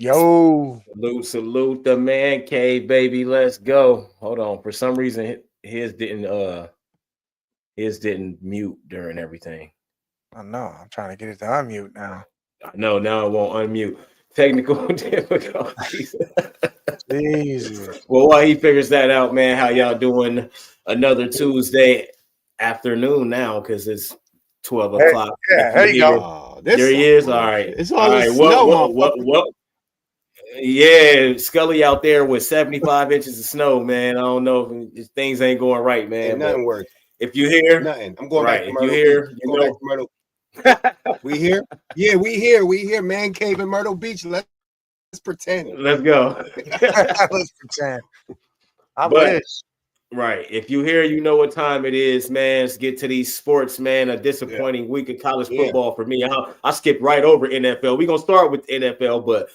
Yo. Salute the man cave, baby. Let's go. Hold on. For some reason, his didn't mute during everything. Oh no, I'm trying to get it to unmute now. No, now it won't unmute. Technical difficulties. Jesus. Well, while he figures that out, man, how y'all doing? Another Tuesday afternoon now because it's 12 o'clock. Yeah, there you go. Oh, There he is. All right. It's all right. What? Yeah, Scully out there with 75 inches of snow, man. I don't know if things ain't going right, man. Ain't nothing works. If you hear nothing, I'm going right. back to If Myrtle. you hear, Beach. you going know. back to Myrtle. We here? Yeah, we here. Man cave in Myrtle Beach. Let's pretend. Let's go. Let's pretend. I wish. Right. If you hear, you know what time it is, man. Let's get to these sports, man. A disappointing week of college football for me. I skipped right over NFL. We're going to start with NFL, but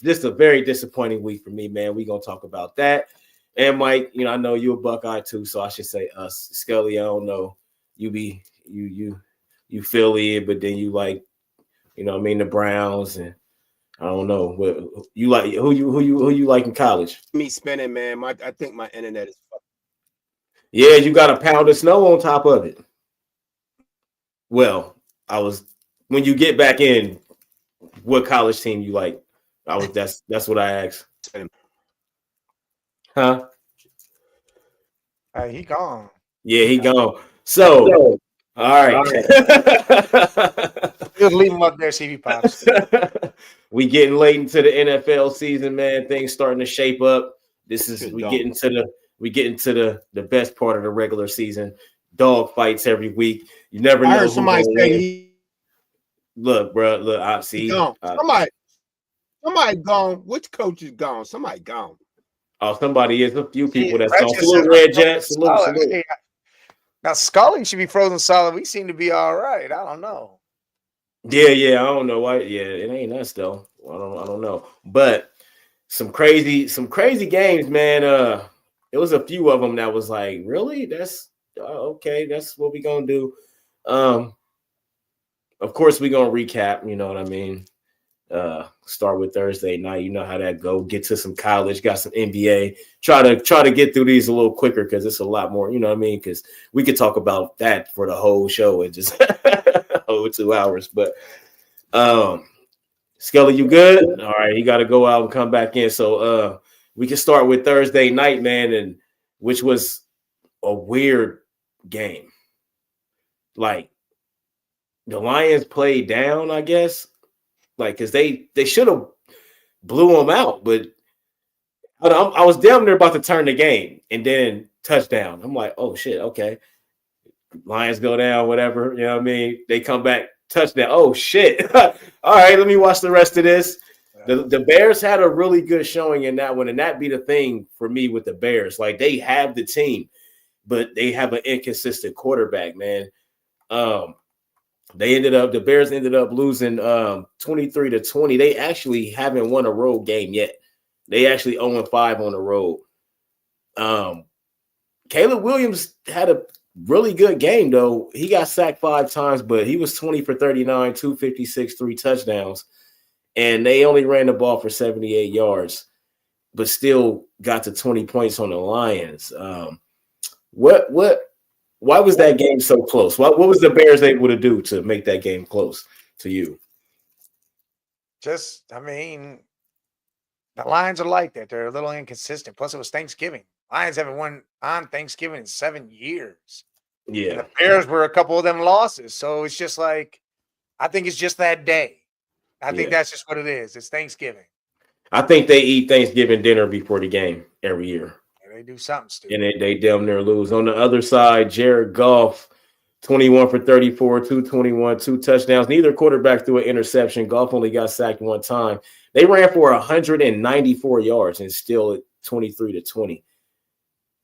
this is a very disappointing week for me, man. We're going to talk about that. And Mike, I know you're a Buckeye too, so I should say us. Scully, I don't know. You Philly, but then you like, the Browns, and I don't know what you like. Who you like in college? Me spinning, man. I think my internet is fucked. Yeah, you got a pound of snow on top of it. Well, when you get back in, what college team you like? That's what I asked. Huh? Hey, he gone. Yeah, he gone. So all right. Just leave him up there, see if he pops. We getting late into the NFL season, man. Things starting to shape up. We getting to the best part of the regular season. Dog fights every week. You never know. I heard somebody say look, bro. Look, I see. Somebody gone. Which coach is gone? Somebody gone. Oh, somebody is. A few people that's gone. Salute, Red Jets. Salute. Now, Scully should be frozen solid. We seem to be all right. I don't know. Yeah. I don't know why. Yeah, it ain't us though. I don't know. But some crazy games, man. It was a few of them that was like, really? That's okay. That's what we gonna do. Of course, we gonna recap. You know what I mean. Start with Thursday night. You know how that go. Get to some college. Got some NBA. Try to get through these a little quicker because it's a lot more. You know what I mean? Because we could talk about that for the whole show and just over 2 hours. But Skelly, you good? All right, you got to go out and come back in. So we can start with Thursday night, man, and which was a weird game. Like the Lions played down, I guess. Like, because they should have blew them out, but I was damn near about to turn the game, and then touchdown. I'm like, oh shit, okay. Lions go down, whatever. You know what I mean? They come back, touchdown. Oh shit! All right, let me watch the rest of this. The Bears had a really good showing in that one, and that be the thing for me with the Bears. Like they have the team, but they have an inconsistent quarterback, man. The Bears ended up losing 23-20. They actually haven't won a road game yet. They actually 0-5 on the road. Caleb Williams had a really good game, though. He got sacked 5 times, but he was 20 for 39, 256, 3 touchdowns. And they only ran the ball for 78 yards, but still got to 20 points on the Lions. Why was that game so close? What was the Bears able to do to make that game close to you? The Lions are like that. They're a little inconsistent. Plus, it was Thanksgiving. Lions haven't won on Thanksgiving in 7 years. Yeah. And the Bears were a couple of them losses. So it's just like, I think it's just that day. I think that's just what it is. It's Thanksgiving. I think they eat Thanksgiving dinner before the game every year. They do something stupid. And they damn near lose. On the other side, Jared Goff, 21 for 34, 221, 2 touchdowns. Neither quarterback threw an interception. Goff only got sacked 1 time. They ran for 194 yards and still at 23-20.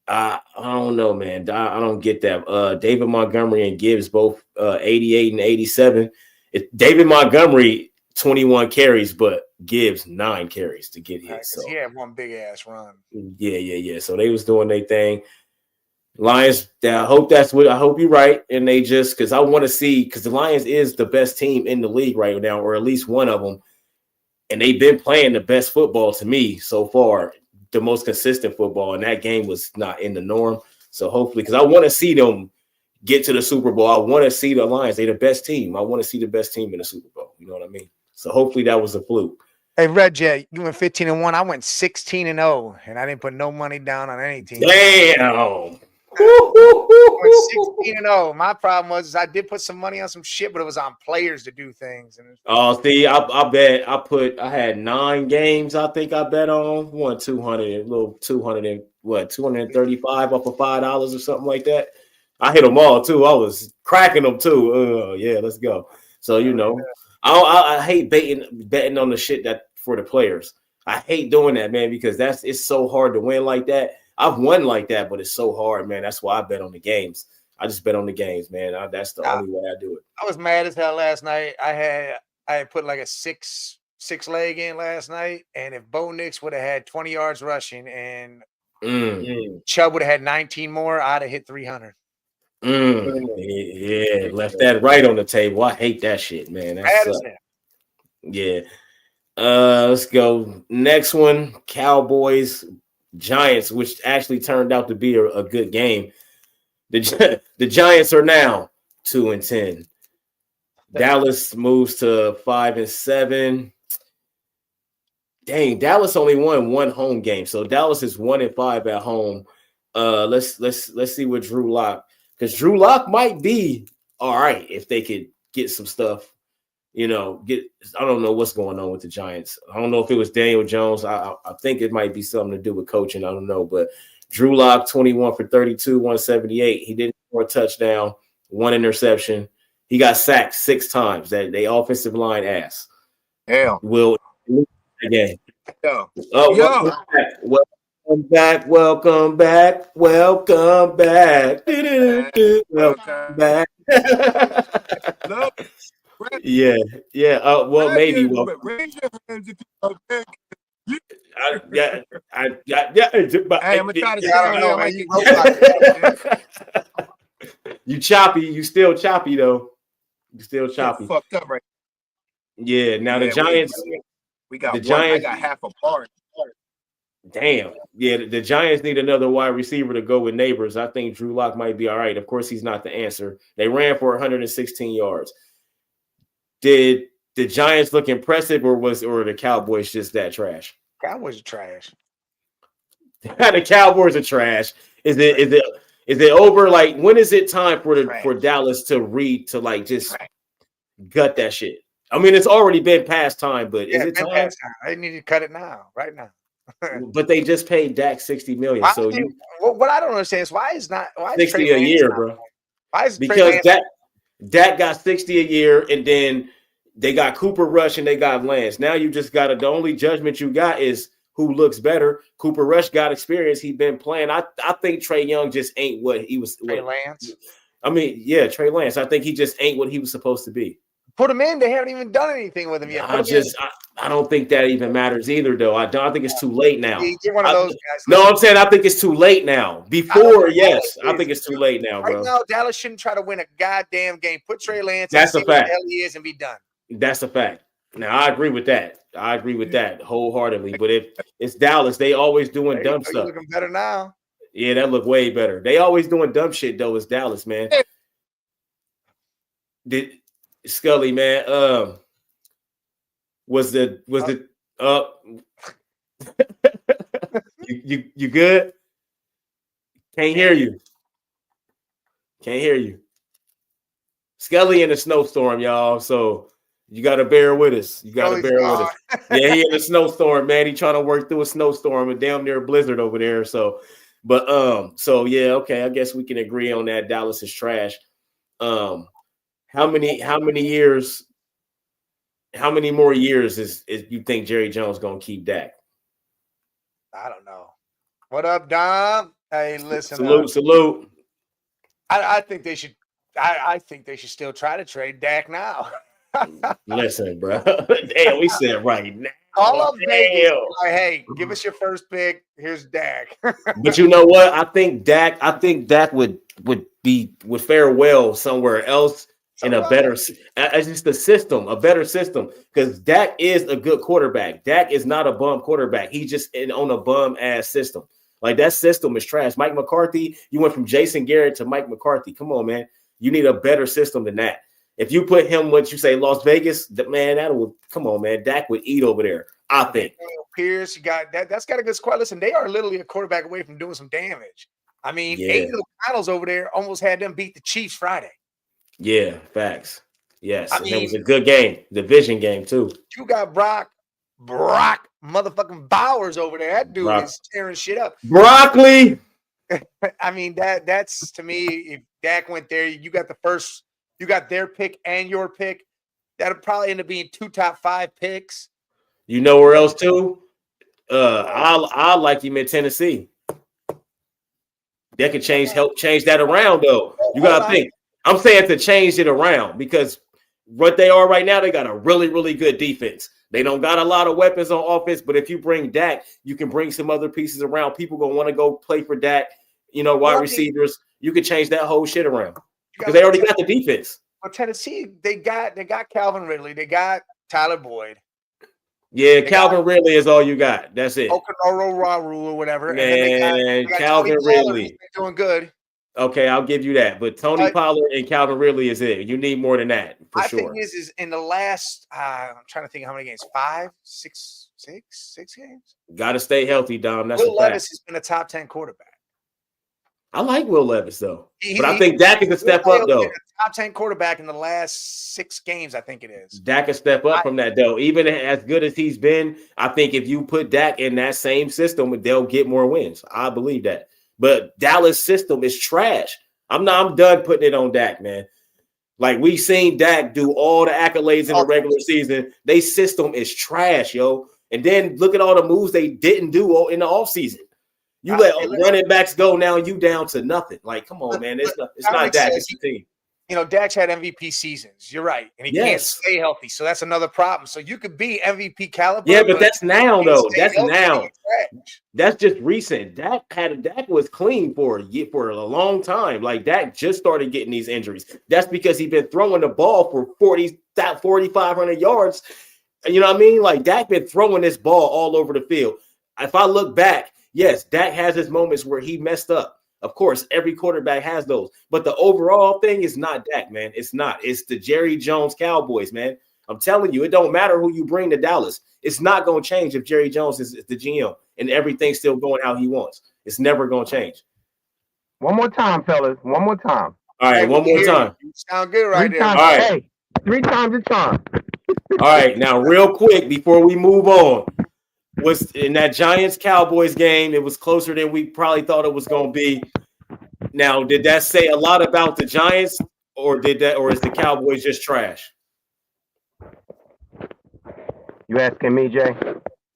I don't know, man. I don't get that. David Montgomery and Gibbs both 88 and 87. David Montgomery 21 carries, but Gibbs 9 carries to get hit. So he had one big ass run. Yeah. So they was doing their thing. Lions, I hope you're right. And they just because I want to see because the Lions is the best team in the league right now, or at least one of them. and they've been playing the best football to me so far, the most consistent football, and that game was not in the norm. So hopefully, because I want to see them get to the Super Bowl. I want to see the Lions. They're the best team. I want to see the best team in the Super Bowl. You know what I mean? So hopefully that was a fluke. Hey, Red Jet, you went 15-1. I went 16-0, and I didn't put no money down on any team. Damn. I went 16-0. My problem was I did put some money on some shit, but it was on players to do things. And Oh, see, I bet I had 9 games. I think I bet on won 200, a little 200 and what 235 off of $5 or something like that. I hit them all too. I was cracking them too. Yeah, let's go. So you know, I hate betting on the shit that for the players. I hate doing that, man, because it's so hard to win like that. I've won like that, but it's so hard, man. That's why I bet on the games. I just bet on the games, man. That's the only way I do it. I was mad as hell last night. I had put like a six leg in last night, and if Bo Nix would have had 20 yards rushing and Chubb would have had 19 more, I'd have hit 300. Yeah, left that right on the table. I hate that shit, man. That's yeah. Let's go. Next one, Cowboys, Giants, which actually turned out to be a good game. The Giants are now 2-10. Dallas moves to 5-7. Dang, Dallas only won 1 home game, so Dallas is 1-5 at home. Let's see what Drew Lock, because Drew Lock might be all right if they could get some stuff. You know, I don't know what's going on with the Giants. I don't know if it was Daniel Jones. I think it might be something to do with coaching. I don't know, but Drew Lock, 21 for 32, 178. He didn't score a touchdown, 1 interception. He got sacked 6 times. That they offensive line ass. Hell. Will again. Yo. Oh, welcome back. Welcome back. Welcome back. Welcome back. Yeah. Well, maybe. Raise your hands if you okay. Yeah. Hey, I'm gonna try to You choppy. You still choppy though. You still choppy. Fucked up right. Yeah. Now the Giants. We got the one. Giants. I got half a bar. Damn. Yeah. The Giants need another wide receiver to go with Neighbors. I think Drew Lock might be all right. Of course, he's not the answer. They ran for 116 yards. Did the Giants look impressive, or the Cowboys just that trash? Cowboys are trash. The Cowboys are trash. Is it over? Like, when is it time for Dallas to like just gut that shit? I mean, it's already been past time, but is it time? They need to cut it now, right now. But they just paid Dak $60 million. So what I don't understand is why is $60 a year, bro? Why is because Dak got $60 a year, and then they got Cooper Rush and they got Lance. Now you just got the only judgment you got is who looks better. Cooper Rush got experience. He's been playing. I think Trey Young just ain't what he was. Trey Lance. I mean, yeah, Trey Lance. I think he just ain't what he was supposed to be. Put him in. They haven't even done anything with him yet. I don't think that even matters either, though. I think it's too late now. You're one of those guys. No, I'm saying I think it's too late now. Before, yes, I think it's too late now, bro. Right now, Dallas shouldn't try to win a goddamn game. Put Trey Lance. That's a fact. What the hell he is and be done. That's a fact. Now, I agree with that. I agree with that wholeheartedly. But if it's Dallas, they always doing dumb stuff. Looking better now. Yeah, that look way better. They always doing dumb shit though. It's Dallas, man. Did Scully, man? You good? Can't hear you. Can't hear you. Scully in a snowstorm, y'all. So you got to bear with us. Yeah, he in a snowstorm, man. He trying to work through a snowstorm, a damn near blizzard over there. So yeah, okay. I guess we can agree on that. Dallas is trash. How many more years is you think Jerry Jones gonna keep Dak? I don't know. What up, Dom? Hey, listen. Salute. I think they should. I think they should still try to trade Dak now. Listen, bro. Damn, we said right now. All of Vegas, like, hey, give us your first pick. Here's Dak. But you know what? I think Dak would fare well somewhere else. and a better, it's just the system, a better system. Because Dak is a good quarterback. Dak is not a bum quarterback. He's just on a bum ass system. Like that system is trash. Mike McCarthy, you went from Jason Garrett to Mike McCarthy. Come on, man. You need a better system than that. If you put him, what you say, Las Vegas, man, that would come on, man. Dak would eat over there. I think. Pierce, you got that. That's got a good squad. Listen, they are literally a quarterback away from doing some damage. I mean, Aiden O'Connell's over there almost had them beat the Chiefs Friday. Yeah, facts. Yes, I mean, it was a good game, division game too. You got Brock motherfucking Bowers over there. That dude is tearing shit up. Broccoli. I mean, that's to me. If Dak went there, you got their pick and your pick. That'll probably end up being 2 top 5 picks. You know where else too? I like him in Tennessee. That could help change that around though. You gotta think. I'm saying to change it around because what they are right now, they got a really, really good defense. They don't got a lot of weapons on offense, but if you bring Dak, you can bring some other pieces around. People gonna want to go play for Dak. Wide receivers. You can change that whole shit around because they already got the defense. Well, Tennessee, they got Calvin Ridley, they got Tyler Boyd. Yeah, Calvin Ridley is all you got. That's it. Okanoro or whatever. Man, and they got Calvin Ridley doing good. Okay, I'll give you that. But Tony Pollard and Calvin Ridley is it. You need more than that for sure. I think this is in the last. I'm trying to think how many games. 5, 6 games. Got to stay healthy, Dom. That's Will Levis has been a top 10 quarterback. I like Will Levis though, but I think Dak is a step up though. Top 10 quarterback in the last 6 games, I think it is. Dak can step up from that though. Even as good as he's been, I think if you put Dak in that same system, they'll get more wins. I believe that. But Dallas' system is trash. I'm done putting it on Dak, man. Like we seen Dak do all the accolades in the regular season. Their system is trash, yo. And then look at all the moves they didn't do in the offseason. You let running backs go now, you down to nothing. Like, come on, man. It's not Dak, it's the team. Dak's had MVP seasons. You're right. And he can't stay healthy. So that's another problem. So you could be MVP caliber. Yeah, but that's now, though. That's now. That's just recent. Dak was clean for a long time. Like, Dak just started getting these injuries. That's because he's been throwing the ball for 4,500 yards. You know what I mean? Like, Dak been throwing this ball all over the field. If I look back, yes, Dak has his moments where he messed up. Of course, every quarterback has those. But the overall thing is not Dak, man. It's not. It's the Jerry Jones Cowboys, man. I'm telling you, it don't matter who you bring to Dallas. It's not going to change if Jerry Jones is the GM and everything's still going how he wants. It's never going to change. One more time, fellas. One more time. All right, one more time. You sound good right there. All right. Hey, 3 times a charm. All right, now real quick before we move on. Was in that Giants-Cowboys game, it was closer than we probably thought it was going to be. Now, did that say a lot about the Giants, or is the Cowboys just trash? You asking me, Jay?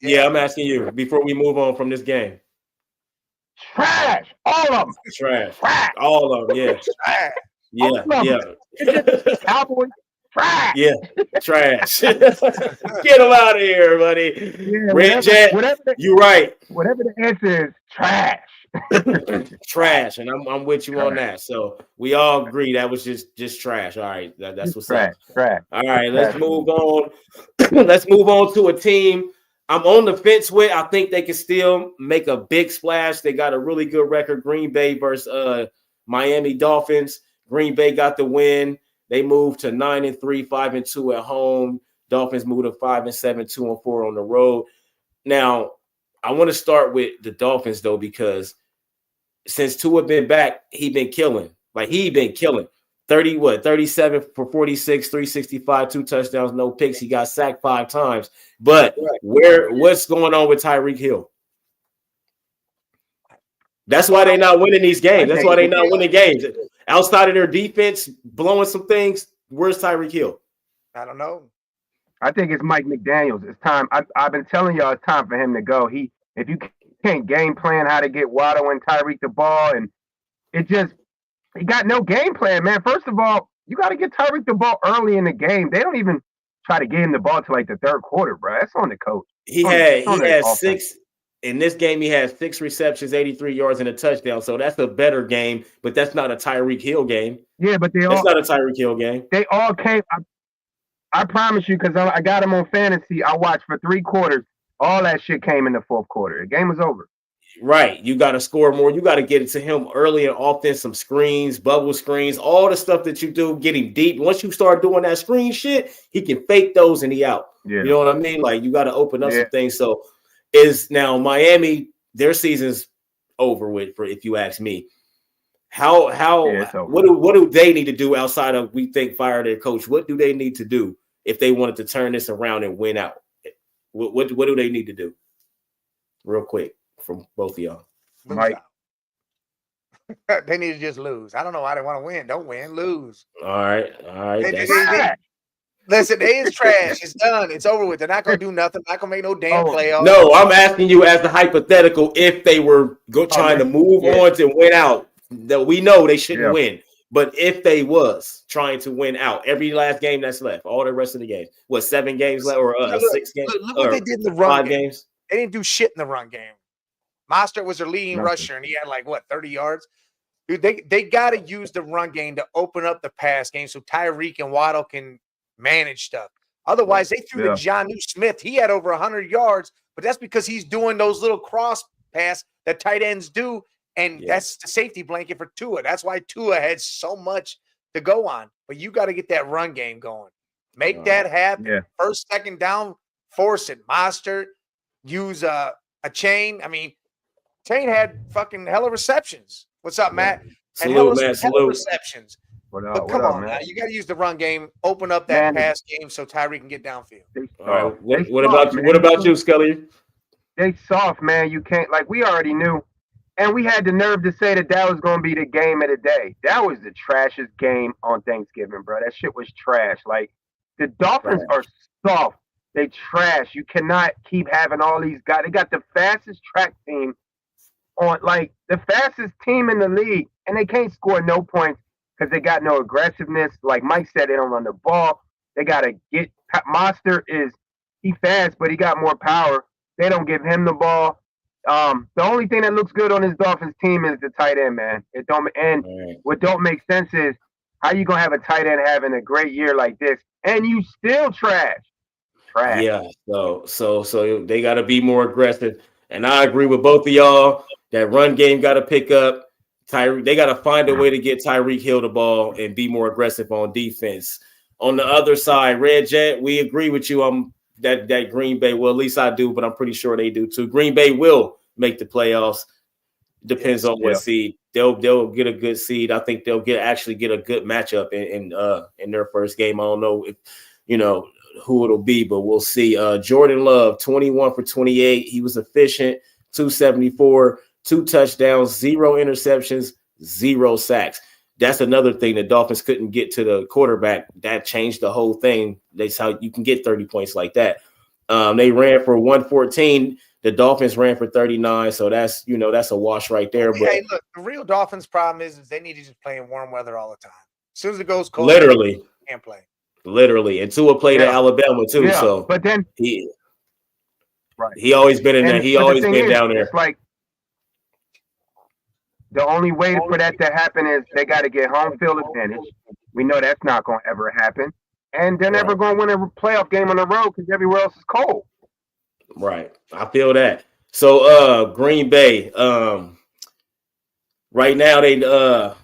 Yeah, I'm asking you before we move on from this game. Trash, all of them. Trash, all of them. Yeah, Trash. Yeah. Cowboys. Trash. Yeah, trash. Get them out of here, buddy. Yeah, Red Jet, you're right. Whatever the answer is, trash. Trash, and I'm with you on that. So we all agree that was just trash. All right, that's what's trash. up. Trash. All right, let's move on. Let's move on to a team I'm on the fence with. I think they can still make a big splash. They got a really good record. Green Bay versus Miami Dolphins. Green Bay got the win. They moved to 9-3, 5-2 at home. Dolphins moved to 5-7, 2-4 on the road. Now, I want to start with the Dolphins, though, because since Tua been back, he been killing. Like, he been killing. 37 for 46, 365, 2 touchdowns, no picks. He got sacked 5 times. But what's going on with Tyreek Hill? That's why they're not winning these games. That's why they're not winning games. Outside of their defense, blowing some things, where's Tyreek Hill? I don't know. I think it's Mike McDaniels. It's time. I've been telling y'all it's time for him to go. If you can't game plan how to get Waddle and Tyreek the ball, and he got no game plan, man. First of all, you got to get Tyreek the ball early in the game. They don't even try to get him the ball to like the third quarter, bro. That's on the coach. He had 6 in this game, he had 6 receptions, 83 yards, and a touchdown. So that's a better game, but that's not a Tyreek Hill game. Yeah, but that's not a Tyreek Hill game. They all came. I promise you, because I got him on fantasy. I watched for 3 quarters. All that shit came in the fourth quarter. The game was over. Right. You got to score more. You got to get it to him early and often, some screens, bubble screens, all the stuff that you do, get him deep. Once you start doing that screen shit, he can fake those and he out. Yeah. You know what I mean? Like, you got to open up some things. So is now Miami, their season's over with, for if you ask me. What do they need to do outside of, we think, fire their coach? What do they need to do if they wanted to turn this around and win out? What do they need to do? Real quick from both of y'all. Mike. They need to just lose. I don't know why they want to win. Don't win, lose. All right. Listen, they is trash. It's done. It's over with. They're not going to do nothing. Not going to make no damn playoffs. No, I'm asking you as the hypothetical if they were trying to move on to win out. That we know they shouldn't win. But if they was trying to win out every last game that's left, all the rest of the games, 7 games left or 6 games? Look what they did in the run 5 games. They didn't do shit in the run game. Mostert was their leading rusher, and he had 30 yards. Dude, they got to use the run game to open up the pass game so Tyreek and Waddle can manage stuff. Otherwise, they threw to Jonnu Smith. He had over 100 yards, but that's because he's doing those little cross pass that tight ends do, and that's the safety blanket for Tua. That's why Tua had so much to go on. But you got to get that run game going. Make that happen. Yeah. First, second down, force it. Mostert, use a chain. I mean, Chain had fucking hella receptions. What's up, Matt? Salute, Matt. Salute. Receptions. But come on, now. You got to use the run game, open up that pass game so Tyreek can get downfield. All right. What about you? What about you, Scully? They soft, man. You can't, we already knew. And we had the nerve to say that was going to be the game of the day. That was the trashiest game on Thanksgiving, bro. That shit was trash. The Dolphins are soft. They trash. You cannot keep having all these guys. They got the fastest track team on, the fastest team in the league, and they can't score no points because they got no aggressiveness. Like Mike said, they don't run the ball. They got to get Monster he fast, but he got more power. They don't give him the ball. The only thing that looks good on this Dolphins team is the tight end, man. What don't make sense is how you gonna have a tight end having a great year like this and you still trash. Yeah, so they got to be more aggressive, and I agree with both of y'all. That run game got to pick up. They got to find a way to get Tyreek Hill the ball and be more aggressive on defense. On the other side, Red Jet, we agree with you. That Green Bay, well, at least I do, but I'm pretty sure they do too. Green Bay will make the playoffs. Depends on what seed. They'll get a good seed. I think they'll actually get a good matchup in their first game. I don't know if who it'll be, but we'll see. Jordan Love, 21 for 28. He was efficient, 274, 2 touchdowns, 0 interceptions, 0 sacks. That's another thing. The Dolphins couldn't get to the quarterback. That changed the whole thing. That's how you can get 30 points like that. They ran for 114. The Dolphins ran for 39. So that's a wash right there. But hey, look, the real Dolphins problem is they need to just play in warm weather all the time. As soon as it goes cold, literally they can't play. Literally. And Tua played at Alabama too. Yeah, so but then he always been in there. He always been down there. It's the only way for that to happen is they got to get home field advantage. We know that's not going to ever happen. And they're never going to win a playoff game on the road because everywhere else is cold. Right. I feel that. So Green Bay, right now they 9-3,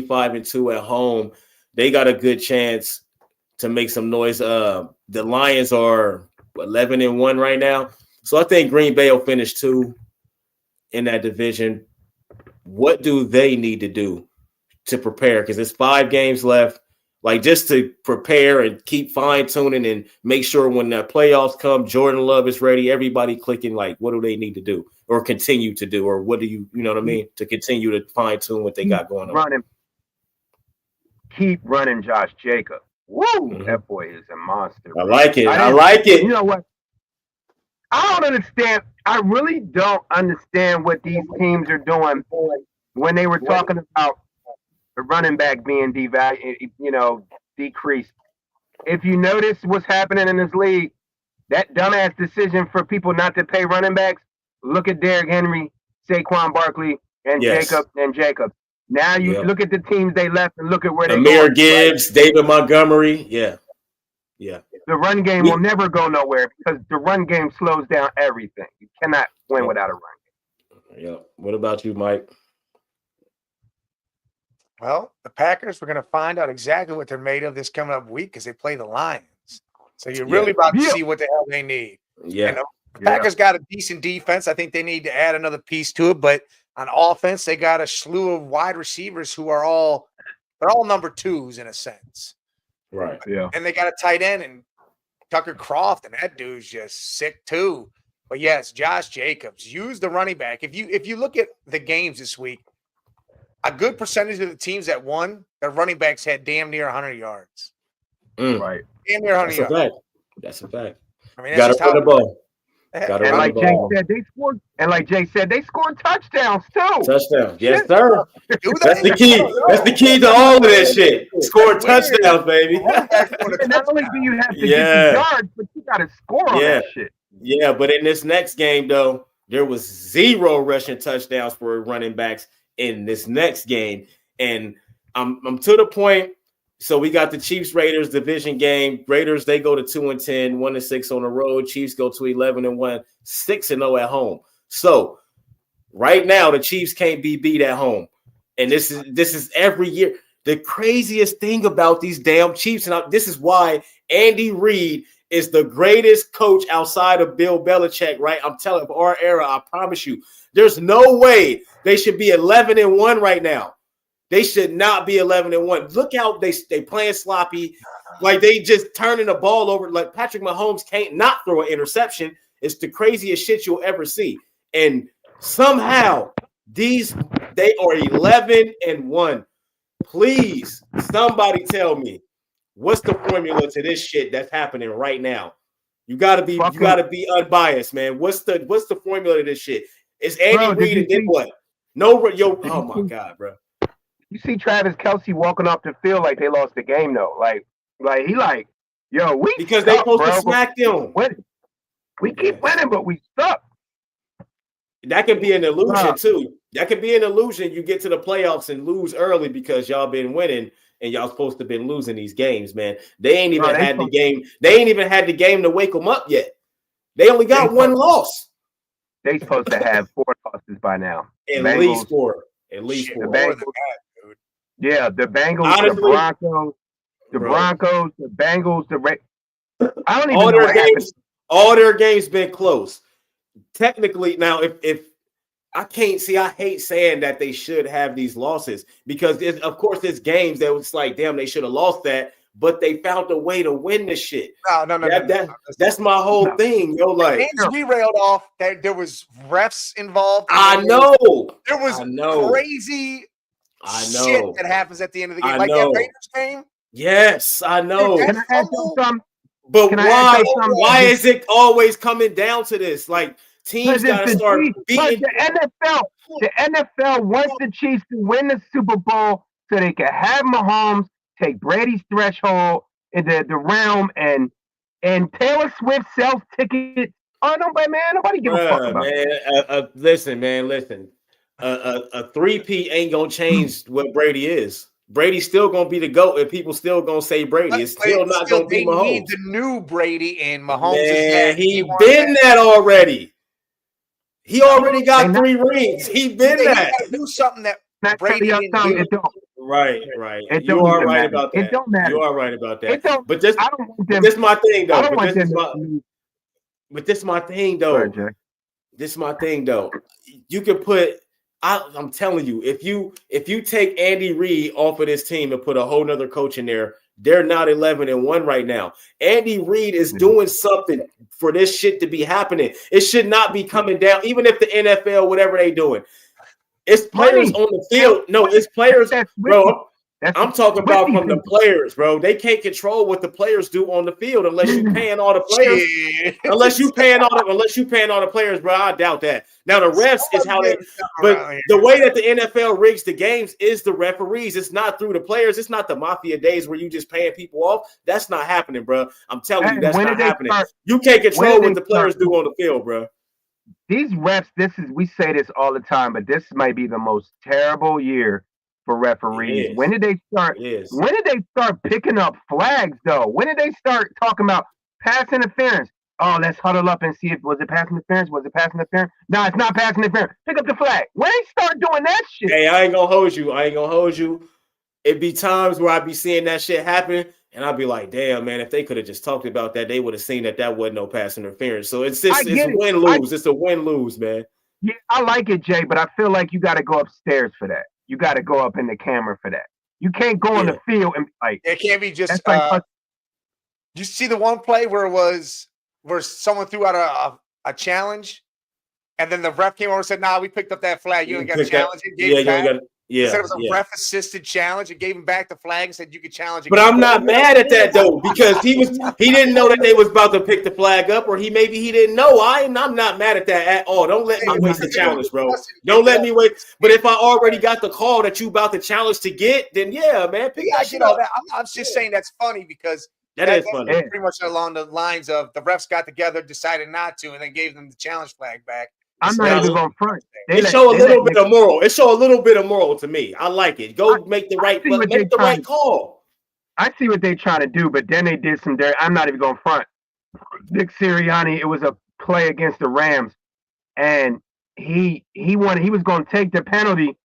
5-2 at home. They got a good chance to make some noise. The Lions are 11-1 right now. So I think Green Bay will finish 2 in that division. What do they need to do to prepare? Because there's 5 games left. Just to prepare and keep fine-tuning and make sure when the playoffs come, Jordan Love is ready, everybody clicking, what do they need to do or continue to do? Or what do you know what I mean, to continue to fine-tune what they got going on? Keep running Josh Jacobs. Woo! Mm-hmm. That boy is a monster. I like it. I like it. You know what? I don't understand. I really don't understand what these teams are doing when they were talking about the running back being decreased. If you notice what's happening in this league, that dumbass decision for people not to pay running backs. Look at Derrick Henry, Saquon Barkley, and Jacob. Now you look at the teams they left and look at where they go. Amir Gibbs, right? David Montgomery. Yeah. The run game will never go nowhere because the run game slows down everything. You cannot win without a run game. Yeah. What about you, Mike? Well, the Packers, we're going to find out exactly what they're made of this coming up week because they play the Lions. So you're really about to see what the hell they need. Yeah. The Packers got a decent defense. I think they need to add another piece to it. But on offense, they got a slew of wide receivers who are all number twos in a sense. Right. Yeah. And they got a tight end and Tucker Croft, and that dude's just sick too. But yes, Josh Jacobs, use the running back. If you look at the games this week, a good percentage of the teams that won, their running backs had damn near 100 yards. Right. Damn near 100 yards. That's a fact. I mean, got to run the ball. And like Jay said, they scored touchdowns too. Touchdowns, yes, sir. That's the key. That's the key to all of this shit. Score touchdowns, baby. Not only do you have to get the yards, but you got to score on that shit. Yeah, but in this next game, though, there was 0 rushing touchdowns for running backs in this next game, and I'm to the point. So we got the Chiefs Raiders division game. Raiders, they go to 2-10, 1-6 on the road. Chiefs go to 11-1, 6-0 at home. So right now the Chiefs can't be beat at home. And this is every year. The craziest thing about these damn Chiefs, and this is why Andy Reid is the greatest coach outside of Bill Belichick, right? I'm telling you, for our era, I promise you, there's no way they should be 11-1 right now. They should not be 11-1. Look how they playing sloppy, like they just turning the ball over. Like Patrick Mahomes can't not throw an interception. It's the craziest shit you'll ever see. And somehow they are 11-1. Please, somebody tell me what's the formula to this shit that's happening right now. You gotta be unbiased, man. What's the formula to this shit? Is Andy Reid and did what? Oh my god, bro. You see Travis Kelce walking off the field like they lost the game, though. Like he because they supposed to smack them. We keep winning, but we suck. That could be an illusion too. That could be an illusion. You get to the playoffs and lose early because y'all been winning and y'all supposed to been losing these games, man. They ain't even had the game. They ain't even had the game to wake them up yet. They only got one loss. They supposed to have 4 losses by now. At least four. At least four. Yeah, the Bengals, honestly, the Broncos, the Bengals, I don't even know what happened. All their games been close. Technically, now if I can't see, I hate saying that they should have these losses because of course there's games that was like, damn, they should have lost that, but they found a way to win this shit. No. That's my whole thing, yo. Like we railed off that there was refs involved. I know there was crazy. Shit that happens at the end of the game, like that Raiders game. Yes, I know. Can I ask you something? But why is it always coming down to this? Like teams got to start beating. The NFL wants the Chiefs to win the Super Bowl so they can have Mahomes take Brady's threshold into the realm, and Taylor Swift sells tickets. Oh no, but man, nobody give a fuck about it. Listen. A 3-peat ain't gonna change what Brady is. Brady's still gonna be the GOAT, and people still gonna say Brady. It's still not gonna be Mahomes. They need the new Brady, and Mahomes is he been that already. He already got 3 rings. He been that. Do something that Brady didn't do. Right. You are right about that. It don't matter. You are right about that. But this is my thing, though. This is my thing, though. You can put. I'm telling you, if you take Andy Reid off of this team and put a whole nother coach in there, they're not 11-1 right now. Andy Reid is doing something for this shit to be happening. It should not be coming down, even if the NFL, whatever they doing. It's players on the field. No, it's players, bro. I'm talking about from the players, bro. They can't control what the players do on the field unless you paying all the players. unless you paying all the players, bro. I doubt that. Now the refs is how they. But the way that the NFL rigs the games is the referees. It's not through the players. It's not the mafia days where you just paying people off. That's not happening, bro. I'm telling you, that's not happening. You can't control what the players do on the field, bro. These refs, we say this all the time, but this might be the most terrible year for referees. When did they start? When did they start picking up flags, though? When did they start talking about pass interference? Oh, let's huddle up and see if was it pass interference? Was it pass interference? No, it's not pass interference. Pick up the flag. When they start doing that shit? Hey, I ain't gonna hold you. It'd be times where I'd be seeing that shit happen, and I'd be like, damn, man, if they could have just talked about that, they would have seen that wasn't no pass interference. So it's a win-lose. It's a win-lose, man. Yeah, I like it, Jay, but I feel like you got to go upstairs for that. You got to go up in the camera for that. You can't go on the field and like. It can't be just. You see the one play where someone threw out a challenge, and then the ref came over and said, "Nah, we picked up that flag. You ain't got to challenge it." He said it was a ref-assisted challenge. It gave him back the flag and said you could challenge it. But I'm not mad at that though, because he didn't know that they was about to pick the flag up, or he didn't know. I'm not mad at that at all. Don't let me waste the challenge, bro. Don't let me wait. But if I already got the call that you about to challenge to get, then yeah, man, pick that shit up. I'm just saying that's funny because that is funny. Pretty much along the lines of the refs got together, decided not to, and then gave them the challenge flag back. I'm not even going front. It show a little bit of moral. It show a little bit of moral to me. I like it. Go make the right call. I see what they're trying to do, but then they did some dirt. I'm not even going front. Nick Sirianni, it was a play against the Rams, and he was going to take the penalty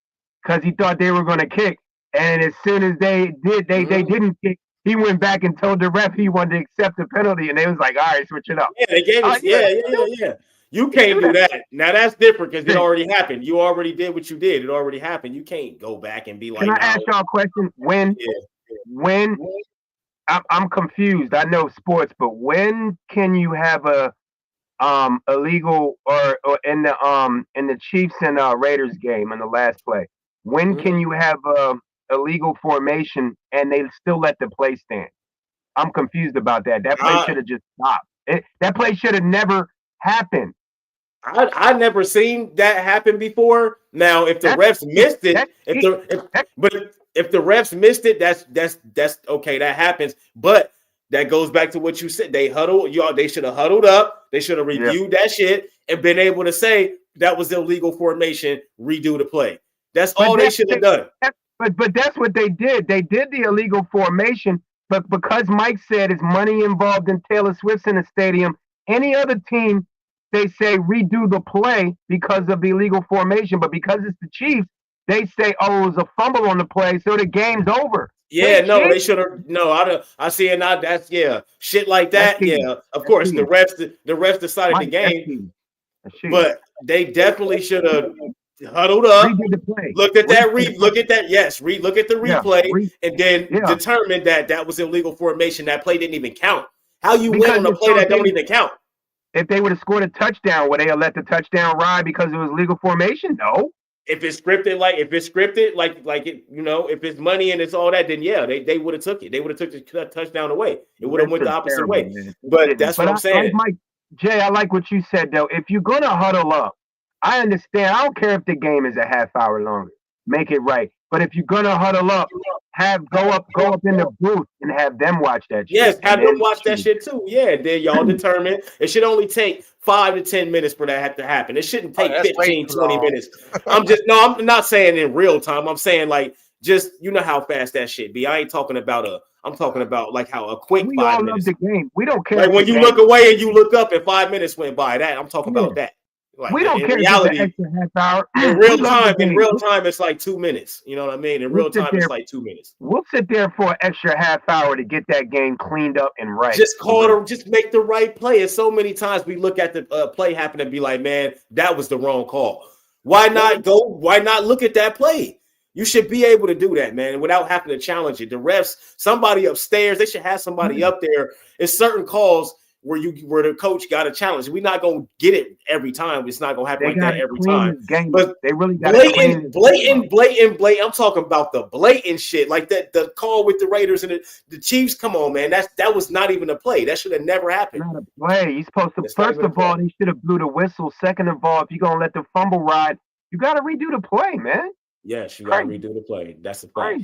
because he thought they were going to kick, and as soon as they didn't kick. He went back and told the ref he wanted to accept the penalty, and they was like, "All right, switch it up." Yeah, they gave us. Yeah. You can't do that. Now that's different because it already happened. You already did what you did. It already happened. You can't go back and be like. Can I ask y'all a question? When I'm confused. I know sports, but when can you have a illegal or in the Chiefs and Raiders game in the last play? When can you have a illegal formation and they still let the play stand? I'm confused about that. That play should have just stopped. That play should have never happened. I never seen that happen before. Now, if the refs missed it, if the refs missed it, that's okay. That happens. But that goes back to what you said. They should have huddled up. They should have reviewed that shit and been able to say that was illegal formation. Redo the play. That's all they should have done. But that's what they did. They did the illegal formation, but because Mike said it's money involved in Taylor Swift's in the stadium, any other team, they say redo the play because of the illegal formation. But because it's the Chiefs, they say, oh, it was a fumble on the play, so the game's over. Yeah, they should have. No, I see it now. That's shit like that. Of course, the refs decided the game, but they definitely should have huddled up, looked at that, look at the replay, and then determined that was illegal formation. That play didn't even count. How you win on a play that don't even count? If they would have scored a touchdown, would they have let the touchdown ride because it was legal formation? No. If it's scripted, if it's money and it's all that, then they would have took it. They would have took the touchdown away. It would have went the opposite way. Man. But that's what I'm saying. Jay, I like what you said though. If you're gonna huddle up, I understand. I don't care if the game is a half hour longer. Make it right. But if you're gonna huddle up, go up in the booth and have them watch that shit. Yes, have them watch that shit too. Yeah, then y'all determine. It should only take 5 to 10 minutes for that to happen. It shouldn't take 15, 20 minutes. I'm not saying in real time. I'm saying just how fast that shit be. I ain't talking about I'm talking about how a quick 5 minutes. We all love the game. We don't care. Like when you look away and you look up and 5 minutes went by. I'm talking about that. We don't care reality, if it's an extra half hour. In real time, it's like 2 minutes. You know what I mean? In real time, it's like 2 minutes. We'll sit there for an extra half hour to get that game cleaned up and right. Just make the right play. And so many times we look at the play happen and be like, man, that was the wrong call. Why not look at that play? You should be able to do that, man, without having to challenge it. The refs, somebody upstairs, they should have somebody up there. It's certain calls where the coach got a challenge. We're not gonna get it every time. It's not gonna happen like that every time. But they really got blatant. I'm talking about the blatant shit, like that. The call with the Raiders and the Chiefs. Come on, man. That was not even a play. That should have never happened. Not a play. He's supposed to. First of all, he should have blew the whistle. Second of all, if you're gonna let the fumble ride, you got to redo the play, man. Yes, you got to redo the play. That's a fact.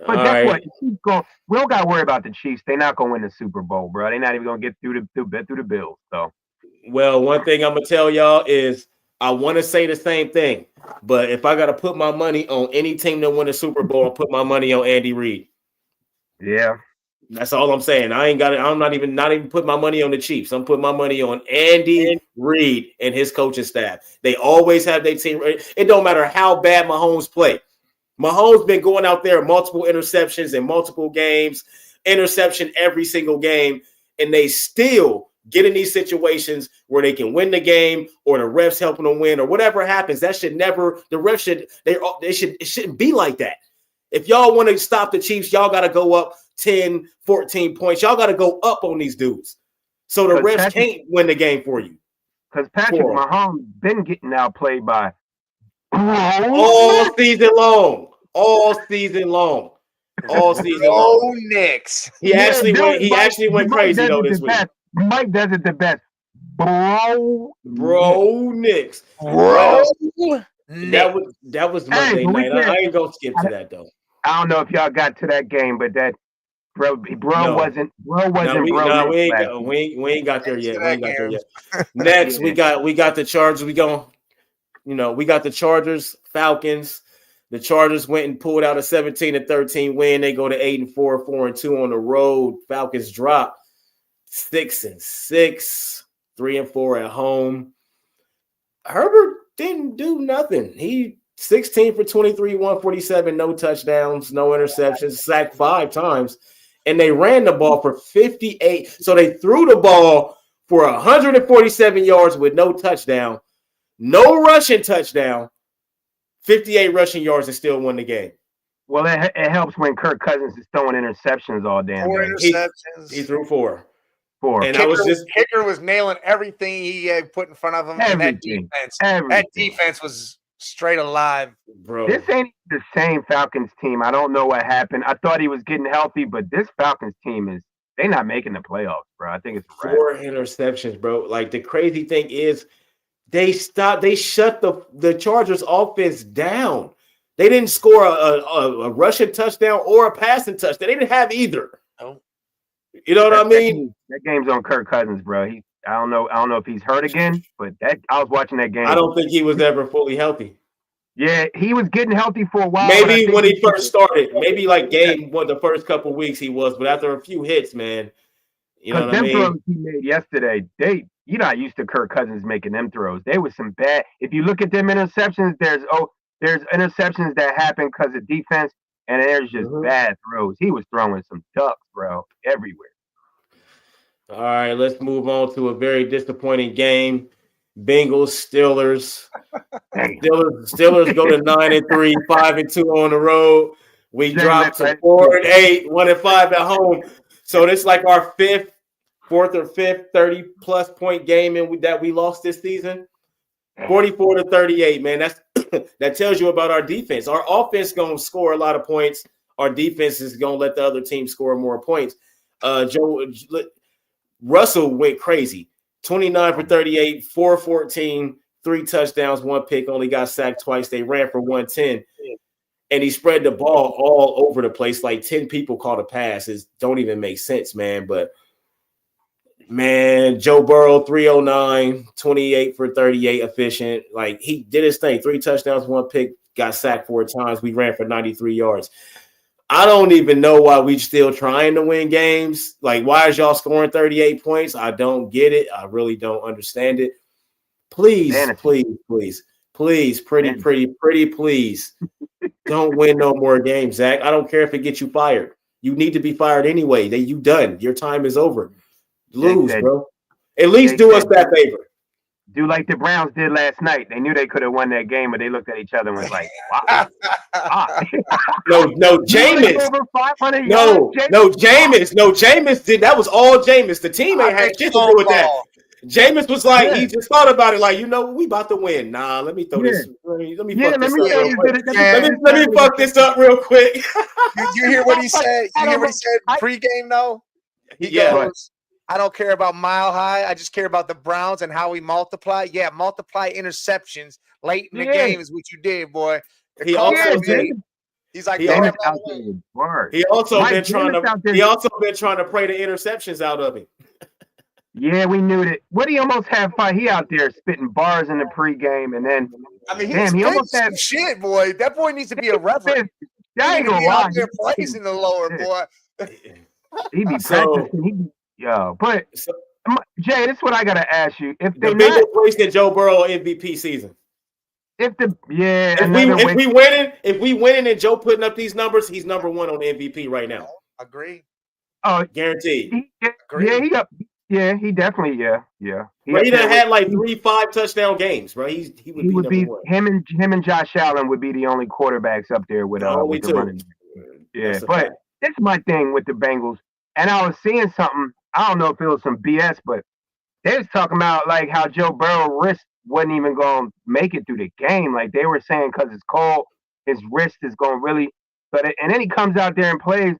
But guess what? We don't got to worry about the Chiefs. They're not going to win the Super Bowl, bro. They're not even going to get through the Bills. So, well, one thing I'm gonna tell y'all is I want to say the same thing, but if I got to put my money on any team that win the Super Bowl, I'll put my money on Andy Reid. Yeah, that's all I'm saying. I'm not even putting my money on the Chiefs. I'm putting my money on Andy Reid and his coaching staff. They always have their team. It don't matter how bad Mahomes play. Mahomes been going out there multiple interceptions in multiple games, interception every single game, and they still get in these situations where they can win the game or the refs helping them win or whatever happens. That should never. The refs it shouldn't be like that. If y'all want to stop the Chiefs, y'all got to go up 10, 14 points. Y'all got to go up on these dudes. So the refs can't win the game for you. Because Patrick Mahomes been getting outplayed by all season long. Knicks. He actually went crazy though this week. Mike does it the best. Bro Knicks. That was Monday night. I ain't gonna skip to that though. I don't know if y'all got to that game, but that bro wasn't. We ain't got there yet. Next, we got the Chargers. We got the Chargers, Falcons. The Chargers went and pulled out a 17-13 win. They go to 8-4, 4-2 on the road. Falcons drop 6-6, 3-4 at home. Herbert didn't do nothing. He 16 for 23, 147, no touchdowns, no interceptions, sacked 5 times, and they ran the ball for 58. So they threw the ball for 147 yards with no touchdown, no rushing touchdown, 58 rushing yards, and still won the game. Well, it helps when Kirk Cousins is throwing interceptions all damn day. 4 interceptions. He threw 4. And Kicker was nailing everything he put in front of him. Everything. And that defense was straight alive, bro. This ain't the same Falcons team. I don't know what happened. I thought he was getting healthy, but this Falcons team they're not making the playoffs, bro. I think it's 4 interceptions, bro. Like the crazy thing is they shut the Chargers offense down. They didn't score a rushing touchdown or a passing touchdown. They didn't have either. Oh. You know what I mean? That game's on Kirk Cousins, bro. I don't know if he's hurt again, but I was watching that game. I don't think he was ever fully healthy. Yeah, he was getting healthy for a while. Maybe when he first started, maybe like the first couple of weeks he was, but after a few hits, man, you know what I mean? Throws he made yesterday, you're not used to Kirk Cousins making them throws. There was some bad. If you look at them interceptions, there's interceptions that happen because of defense, and there's just bad throws. He was throwing some ducks, bro, everywhere. All right, let's move on to a very disappointing game. Bengals, Steelers. Steelers go to 9-3, 5-2 on the road. We dropped to 4-8, 1-5 at home. So this is like our fourth or fifth 30-plus point game that we lost this season. 44-38, man. That tells you about our defense. Our offense going to score a lot of points. Our defense is going to let the other team score more points. Russell went crazy. 29 for 38, 414, 3 touchdowns, 1 pick, only got sacked twice. They ran for 110. And he spread the ball all over the place. Like 10 people caught a pass. It don't even make sense, man. But, man, Joe Burrow, 309, 28 for 38, efficient. Like, he did his thing. 3 touchdowns, 1 pick, got sacked 4 times. We ran for 93 yards. I don't even know why we still trying to win games. Like, why is y'all scoring 38 points? I don't get it. I really don't understand it. Please, please, pretty, please. Don't win no more games, Zach. I don't care if it gets you fired. You need to be fired anyway. You done. Your time is over. Lose, bro. At least do us that favor. do like the Browns did last night. They knew they could have won that game, but they looked at each other and was like, "Wow, no, Jameis, over 500 no, yards, Jameis did. That was all Jameis. The team ain't had shit to do with that. Jameis was like, he just thought about it, like, we about to win. Nah, let me throw this. Let me fuck this up real quick. Let me fuck this up real quick. You hear what he said? You hear what he said pregame though? He goes, I don't care about Mile High. I just care about the Browns and how we multiply. Yeah, multiply interceptions late in the game is what you did, boy. He's like, he also been trying to pray the interceptions out of him. Yeah, we knew that. What he almost had fight. He out there spitting bars in the pregame, and then he almost had shit, boy. That boy needs to be a reverend. I ain't gonna lie. They're praising the lower boy. He be practicing. But Jay, this is what I gotta ask you. If the Bengals wasted Joe Burrow MVP season. If we winning and Joe putting up these numbers, he's number one on MVP right now. Agree. Oh, guaranteed. He definitely. He done had like 3-5 touchdown games, bro. He would be him and Josh Allen would be the only quarterbacks up there with the running. Yeah, but this is my thing with the Bengals. And I was seeing something. I don't know if it was some BS, but they was talking about like how Joe Burrow's wrist wasn't even going to make it through the game. Like they were saying because it's cold, his wrist is going to really. And then he comes out there and plays.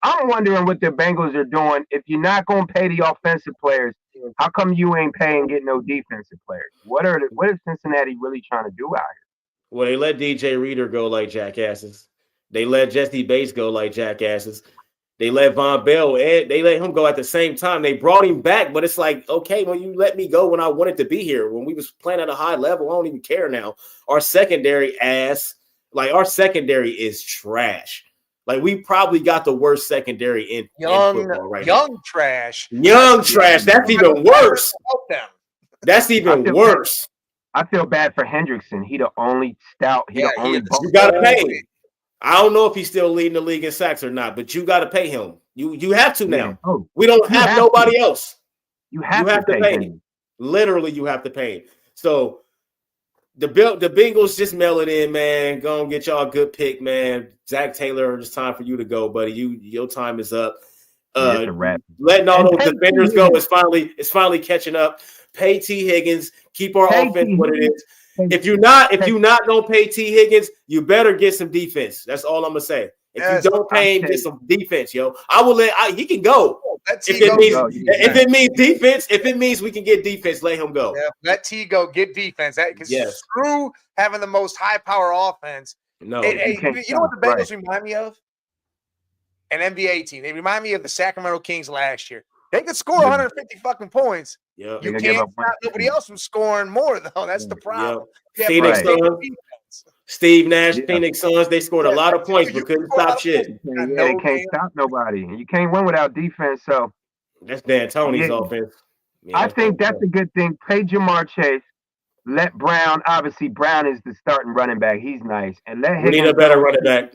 I'm wondering what the Bengals are doing. If you're not going to pay the offensive players, how come you ain't paying get no defensive players? What is Cincinnati really trying to do out here? Well, they let DJ Reader go like jackasses. They let Jesse Bates go like jackasses. They let Von Bell and they let him go at the same time. They brought him back, but it's like, okay, well, you let me go when I wanted to be here. When we was playing at a high level, I don't even care now. Our secondary is trash. Like we probably got the worst secondary in football right now. Young trash. That's even worse. That's even worse. I feel bad for Hendrickson. He the only stout. You gotta pay him. I don't know if he's still leading the league in sacks or not, but you got to pay him. You have to now. We don't have nobody else. You have to pay him. Literally, you have to pay him. So the Bengals just mail it in, man. Go and get y'all a good pick, man. Zach Taylor, it's time for you to go, buddy. Your time is up. Letting all those defenders go is finally catching up. Pay T. Higgins. Keep our offense what it is. If you're not gonna pay T. Higgins, you better get some defense. That's all I'm gonna say. If you don't pay him, get some defense, yo. He can go. If it means defense, if it means we can get defense, let him go. Yeah, let T go get defense. Because screw having the most high power offense. No, you know what the Bengals remind me of? An NBA team. They remind me of the Sacramento Kings last year. They could score 150 fucking points. Yep. You can't stop nobody else from scoring more, though. That's the problem. Yep. Phoenix Suns, Steve Nash, Phoenix Suns, they scored a lot of points but couldn't stop shit. They can't stop nobody. You can't win without defense. So that's D'Antoni's offense. Yeah, I think that's a good thing. Pay Jamar Chase. Let Brown. Obviously, Brown is the starting running back. He's nice. And let him. We need a better running back.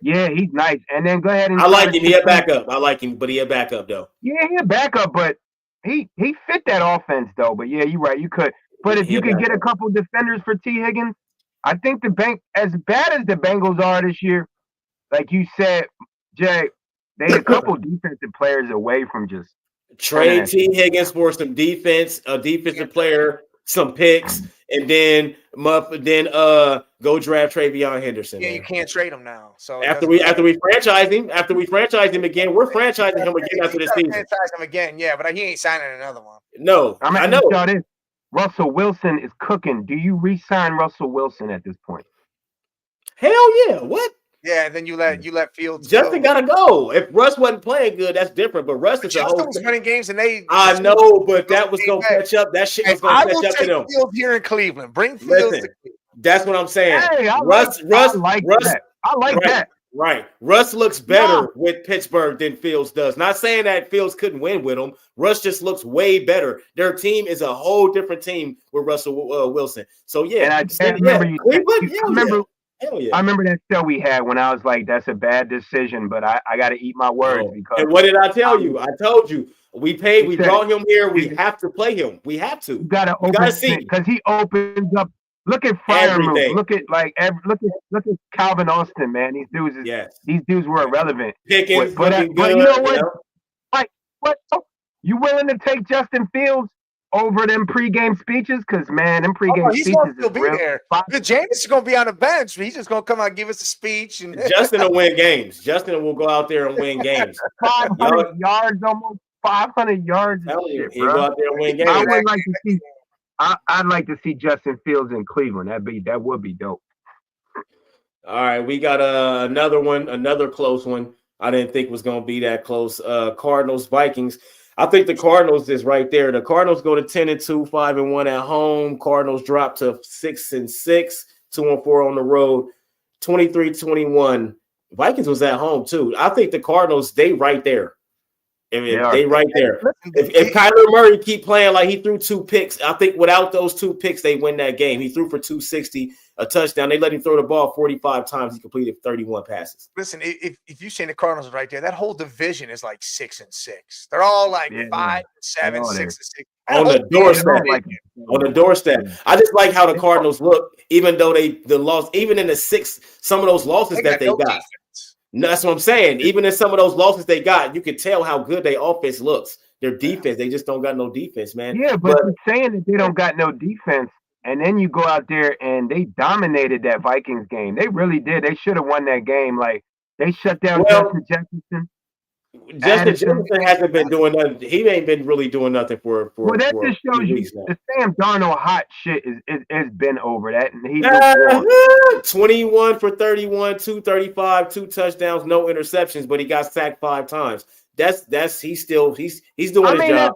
Yeah, he's nice. And then go ahead and. I like him. He a backup. I like him, but he a backup though. Yeah, he a backup, but he fit that offense though. But yeah, you're right. You could. But if you could get a couple defenders for T. Higgins, I think as bad as the Bengals are this year, like you said, Jay, they a couple defensive players away from just trade T. Higgins for some defense, a defensive player, some picks, and then go draft Travion Henderson. Yeah, man. You can't trade him now. So after we franchise him again, we're franchising him again after this season. Franchise him again, yeah, but he ain't signing another one. No, I know. Russell Wilson is cooking. Do you re-sign Russell Wilson at this point? Hell yeah! What? Yeah, and then you let Fields. Justin gotta go. If Russ wasn't playing good, that's different. But Russ is Justin was winning games, and I know, but that was gonna catch up. That shit was gonna catch up to them. Fields here in Cleveland. Bring Fields. Listen, that's what I'm saying. Hey, I like that. Right. Russ looks better with Pittsburgh than Fields does. Not saying that Fields couldn't win with him. Russ just looks way better. Their team is a whole different team with Russell Wilson. So yeah, and I remember Hell yeah. I remember that show we had when I was like, that's a bad decision, but I got to eat my words because. And what did I tell you? I told you we brought him here. We have to play him. We have to. You got to see because he opens up. Look at Fryermuth. Look at look at Calvin Austin, man. These dudes were irrelevant. Pickens, but you know what? Like what? You willing to take Justin Fields over them pregame speeches? Because man, them pregame he's speeches gonna still be there. Jameis is gonna be on the bench. He's just gonna come out and give us a speech. And Justin will win games. Justin will go out there and win games. 500 yards, almost 500 yards. Shit, he'll go out there and win games. I would like to see. I'd like to see Justin Fields in Cleveland. That would be dope. All right, we got another close one. I didn't think was going to be that close. Cardinals, Vikings. I think the Cardinals is right there. The Cardinals go to 10-2, 5-1 at home. Cardinals drop to 6-6, 2-4 on the road. 23-21. Vikings was at home too. I think the Cardinals, they right there. They right there. If Kyler Murray keep playing like he threw 2 picks, I think without those 2 picks, they win that game. He threw for 260, a touchdown. They let him throw the ball 45 times. He completed 31 passes. Listen, if you're saying the Cardinals are right there, that whole division is like 6-6. They're all like 5-7, 6-6. On the doorstep. On the doorstep. I just like how the Cardinals look, even though the loss, even in the some of those losses that they got. That's what I'm saying. Even in some of those losses they got, you can tell how good their offense looks. Their defense, they just don't got no defense, man. Yeah, but you're saying that they don't got no defense, and then you go out there and they dominated that Vikings game. They really did. They should have won that game. Like, they shut down Justin Jefferson. Justin Jefferson hasn't been doing nothing. He ain't been really doing nothing for. Well, that just shows you the Sam Darnold hot shit is been over that, and he's 21 for 31, 235, 2 touchdowns, no interceptions, but he got sacked 5 times. He's doing his job.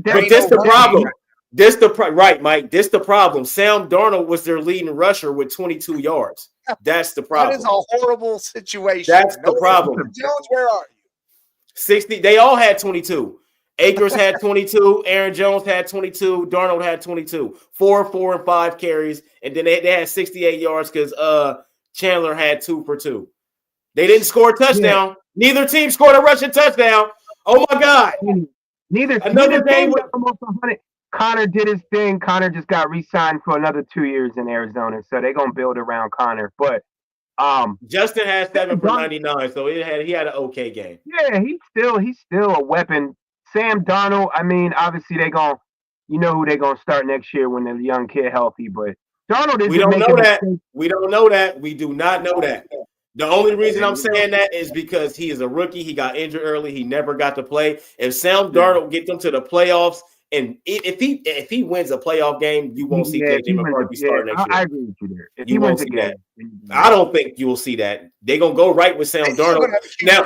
But this the problem. Right, Mike. This the problem. Sam Darnold was their leading rusher with 22 yards. That's the problem. That is a horrible situation. That's the problem. Jones, where are you? 60. They all had 22. Akers had 22. Aaron Jones had 22. Darnold had 22. 4 and 5 carries, and then they had 68 yards because Chandler had 2 for 2. They didn't score a touchdown. Yeah. Neither team scored a rushing touchdown. Oh my God! Neither game was almost 100. Connor did his thing. Connor just got re-signed for another 2 years in Arizona, so they're gonna build around Connor. But Justin had 7 for 99, so he had an okay game. Yeah, he's still a weapon. Sam Darnold, I mean, obviously who they're gonna start next year when the young kid healthy, but Darnold is. We don't know that. We don't know that. We do not know that. The only reason I'm saying that is because he is a rookie. He got injured early. He never got to play. If Sam Darnold get them to the playoffs, and if he wins a playoff game, you won't see KJ McCarthy start next year. I agree with you there. If you won't see that. I don't think you will see that. They're gonna go right with Sam Darnold. Now,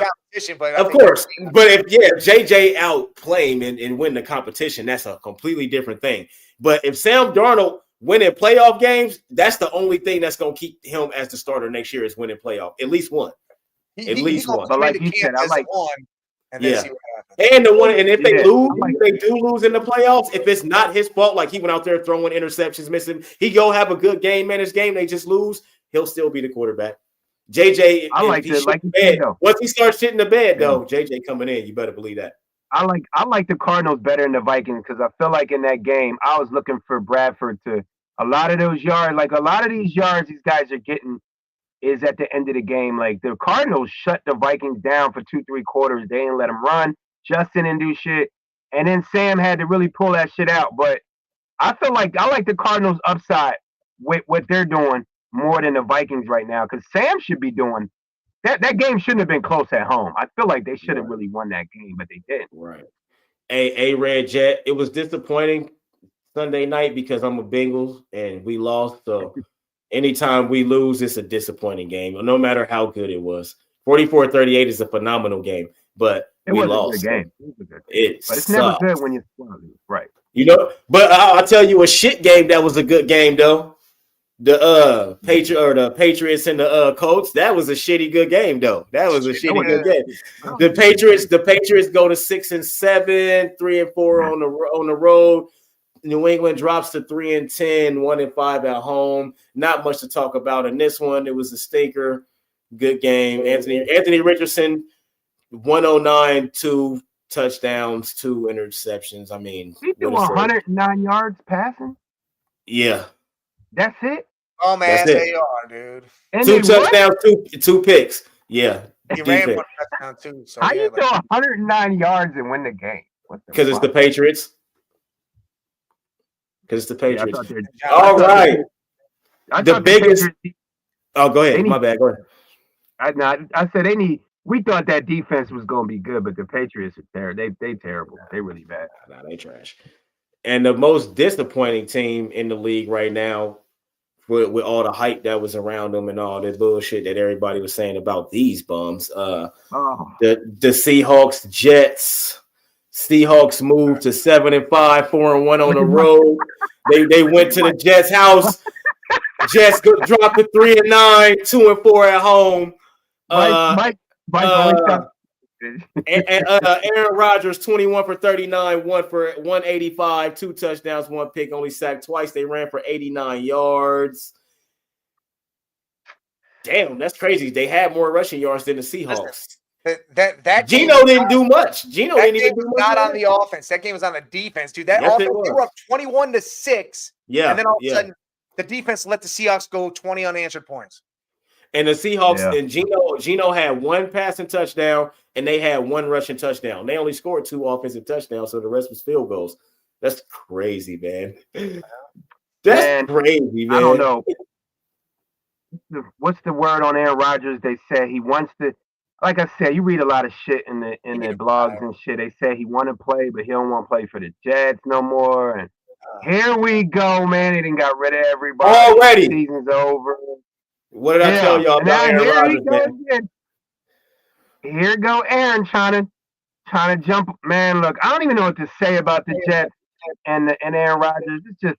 of course, but if JJ outplay him and win the competition, that's a completely different thing. But if Sam Darnold winning playoff games, that's the only thing that's gonna keep him as the starter next year is winning playoff. At least one. At least one. But like you said, I like one. And then see what happens. And if they lose, they do lose in the playoffs. If it's not his fault, like he went out there throwing interceptions, missing, he go have a good game, managed game. They just lose. He'll still be the quarterback. JJ, once he starts shitting the bed, though, JJ coming in, you better believe that. I like the Cardinals better than the Vikings because I feel like in that game I was looking for Bradford to a lot of those yards, like a lot of these yards these guys are getting is at the end of the game. Like the Cardinals shut the Vikings down for 2-3 quarters. They didn't let them run. Justin didn't do shit. And then Sam had to really pull that shit out. But I feel like I like the Cardinals upside with what they're doing more than the Vikings right now. Because Sam should be doing that game shouldn't have been close at home. I feel like they should have really won that game, but they didn't. Right. A Red Jet. It was disappointing Sunday night because I'm a Bengals and we lost. So anytime we lose, it's a disappointing game, no matter how good it was. 44-38 is a phenomenal game, but we lost. It was a good game. But it's never good when you're right. But I'll tell you a shit game that was a good game though. The Patriots and the Colts, that was a shitty good game though. That was a shitty good game. The Patriots go to 6-7, 3-4 on the road. New England drops to 3-10, 1-5 at home. Not much to talk about in this one. It was a stinker. Good game. Anthony Richardson, 109, 2 touchdowns, 2 interceptions. I mean, he threw 109 yards passing. Yeah, that's it. Oh man, they are, dude. And 2 touchdowns, 2 picks. Yeah, he ran for a touchdown too. So how you throw 109 yards and win the game? Because it's the Patriots. Because it's the Patriots. All right. The biggest. Oh, go ahead. My bad. Go ahead. I said we thought that defense was going to be good, but the Patriots are terrible. They terrible. They really bad. Nah, they trash. And the most disappointing team in the league right now, with all the hype that was around them and all the bullshit that everybody was saying about these bums, the Seahawks, Jets. Seahawks moved to 7-5, 4-1 on the road. They went to the Jets' house. Jets dropped to 3-9, 2-4 at home. Aaron Rodgers, 21 for 39, 185, 2 touchdowns, 1 pick, only sacked twice. They ran for 89 yards. Damn, that's crazy. They had more rushing yards than the Seahawks. That Geno didn't do much. Geno didn't even do much. Not on the offense. That game was on the defense, dude. That offense, they were up 21-6. Yeah. And then all of a sudden, the defense let the Seahawks go 20 unanswered points. And the Seahawks and Geno had 1 passing touchdown and they had 1 rushing touchdown. They only scored 2 offensive touchdowns, so the rest was field goals. That's crazy, man. That's crazy, man. I don't know. What's the word on Aaron Rodgers? They said he wants to. Like I said, you read a lot of shit in the blogs and shit. They say he want to play, but he don't want to play for the Jets no more. And here we go, man. They done got rid of everybody. Already. The season's over. What did I tell y'all about Aaron Rodgers, man? Here go Aaron trying to jump. Man, look, I don't even know what to say about the Jets and Aaron Rodgers. It's just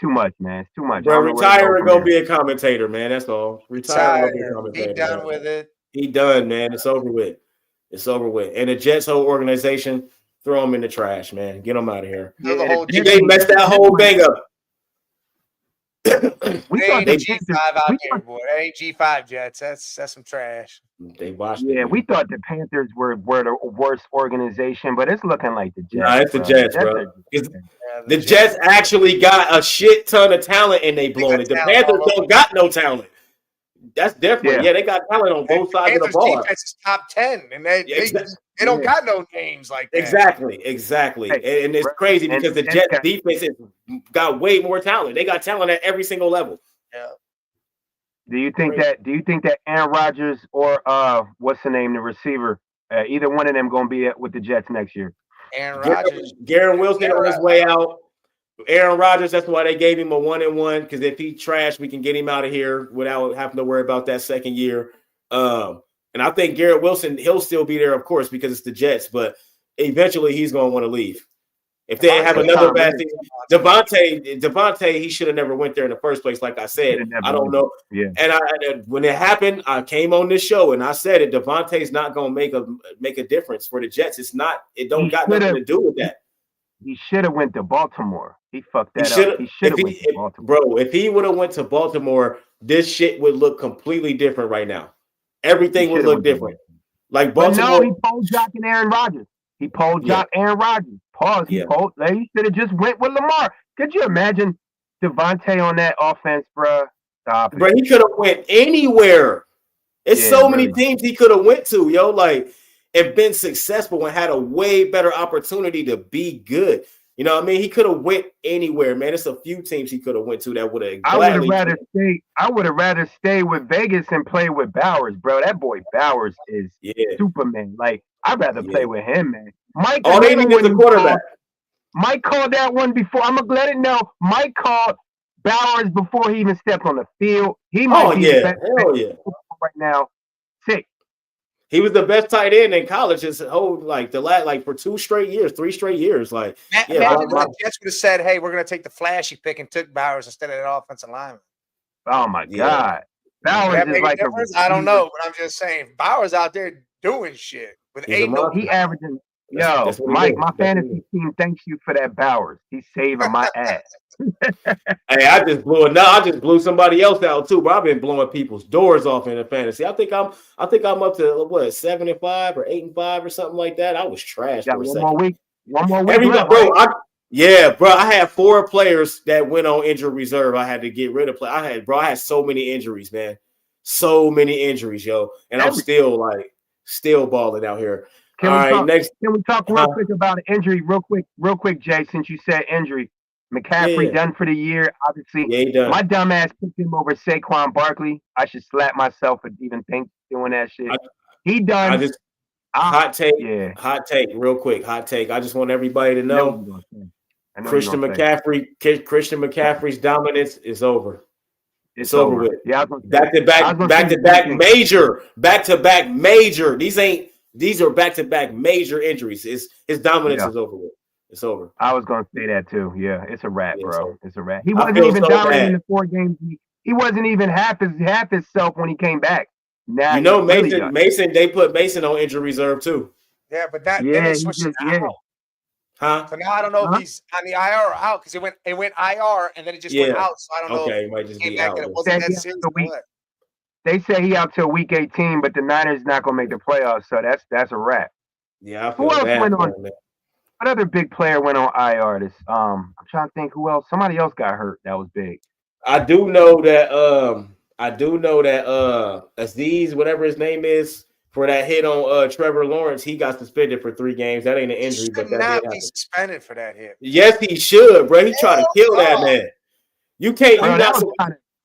too much, man. It's too much. Bro, retire and go be a commentator, man. That's all. Retire and go be a commentator. Be done with it. He done, man. It's over with. It's over with. And the Jets whole organization, throw them in the trash, man. Get them out of here. They messed that whole thing up. We ain't G5 out there, boy. That ain't G5 Jets. That's some trash. They watched it. Yeah, we thought the Panthers were the worst organization, but it's looking like the Jets. Nah, it's the Jets, bro. The Jets actually got a shit ton of talent and they blown it. The Panthers don't got no talent. That's different. Yeah, they got talent on both sides of the ball. Defense is top 10, and they don't got no names like that. Exactly. Hey, and it's crazy because the Jets defense got way more talent. They got talent at every single level. Yeah. Do you think that Aaron Rodgers or what's the name, the receiver, either one of them going to be with the Jets next year? Aaron Rodgers, Garrett Wilson on his way out. Aaron Rodgers, that's why they gave him a 1-1, because if he trash, we can get him out of here without having to worry about that second year. And I think Garrett Wilson, he'll still be there, of course, because it's the Jets, but eventually he's going to want to leave. If they have another bad thing, Devontae, he should have never went there in the first place. Like I said, I don't know. Yeah. And when it happened, I came on this show and I said it. Devontae's not going to make a difference for the Jets. It's not. It don't got nothing to do with that. He should have went to Baltimore. He fucked that up. He should have went to Baltimore. Bro, if he would have went to Baltimore, this shit would look completely different right now. Everything would look different. Like Baltimore. But no, he pulled Jock and Aaron Rodgers. He pulled Jock Aaron Rodgers. Pause. He pulled. He should have just went with Lamar. Could you imagine Devontae on that offense, bro? Stop it. Bro, he could have went anywhere. It's so many teams he could have went to, yo. Like, and been successful and had a way better opportunity to be good. You know what I mean? He could have went anywhere, man. It's a few teams he could have went to that would have. I would have rather stay with Vegas and play with Bowers, bro. That boy Bowers is Superman. Like, I'd rather play with him, man. Mike, all they need is a quarterback. Mike called that one before. I'm gonna let it know. Mike called Bowers before he even stepped on the field. He might be the best right now. Sick. He was the best tight end in college his whole for 3 straight years. Like, imagine the Jets would have said, "Hey, we're going to take the flashy pick and took Bowers instead of that offensive lineman." Oh my God, Bowers is like I don't know, but I'm just saying, Bowers out there doing shit with he averaging Yo, Mike, my fantasy team thanks you for that Bowers. He's saving my ass. Hey, I just blew somebody else out too, bro. I've been blowing people's doors off in the fantasy. I think I'm up to what 7-5 or 8-5 or something like that. I was trash for a second. One more week left, bro. Bro. I had 4 players that went on injury reserve. I had to get rid of. I had so many injuries, man. So many injuries, yo, and I'm still balling out here. Can we talk real quick about an injury, real quick, Jay? Since you said injury, McCaffrey done for the year. Obviously, he done. My dumb ass picked him over Saquon Barkley. I should slap myself for even doing that shit. He done. Hot take, real quick. Hot take. I just want everybody to know Christian McCaffrey's dominance is over. It's over with. Yeah, back to back major. These are back to back major injuries. His dominance is over with. It's over. I was gonna say that too. Yeah, it's a wrap, bro. It's a wrap. He wasn't even dominating in the 4 games. He wasn't even half himself when he came back. Now Mason. They put Mason on injury reserve too. Yeah, but then they switched out. Huh? So now I don't know if he's on the IR or out because it went IR and then it just went out. So I don't know. Okay, he might just be out. It wasn't that serious. They say he out till week 18, but the Niners not gonna make the playoffs, so that's a wrap. Yeah, who else went on? What other big player went on IR? I'm trying to think who else. Somebody else got hurt. That was big. I do know that Aziz, whatever his name is, for that hit on Trevor Lawrence, he got suspended for 3 games. That ain't an injury, but that not be suspended for that hit. Yes, he should, bro. He trying to kill that man. You can't.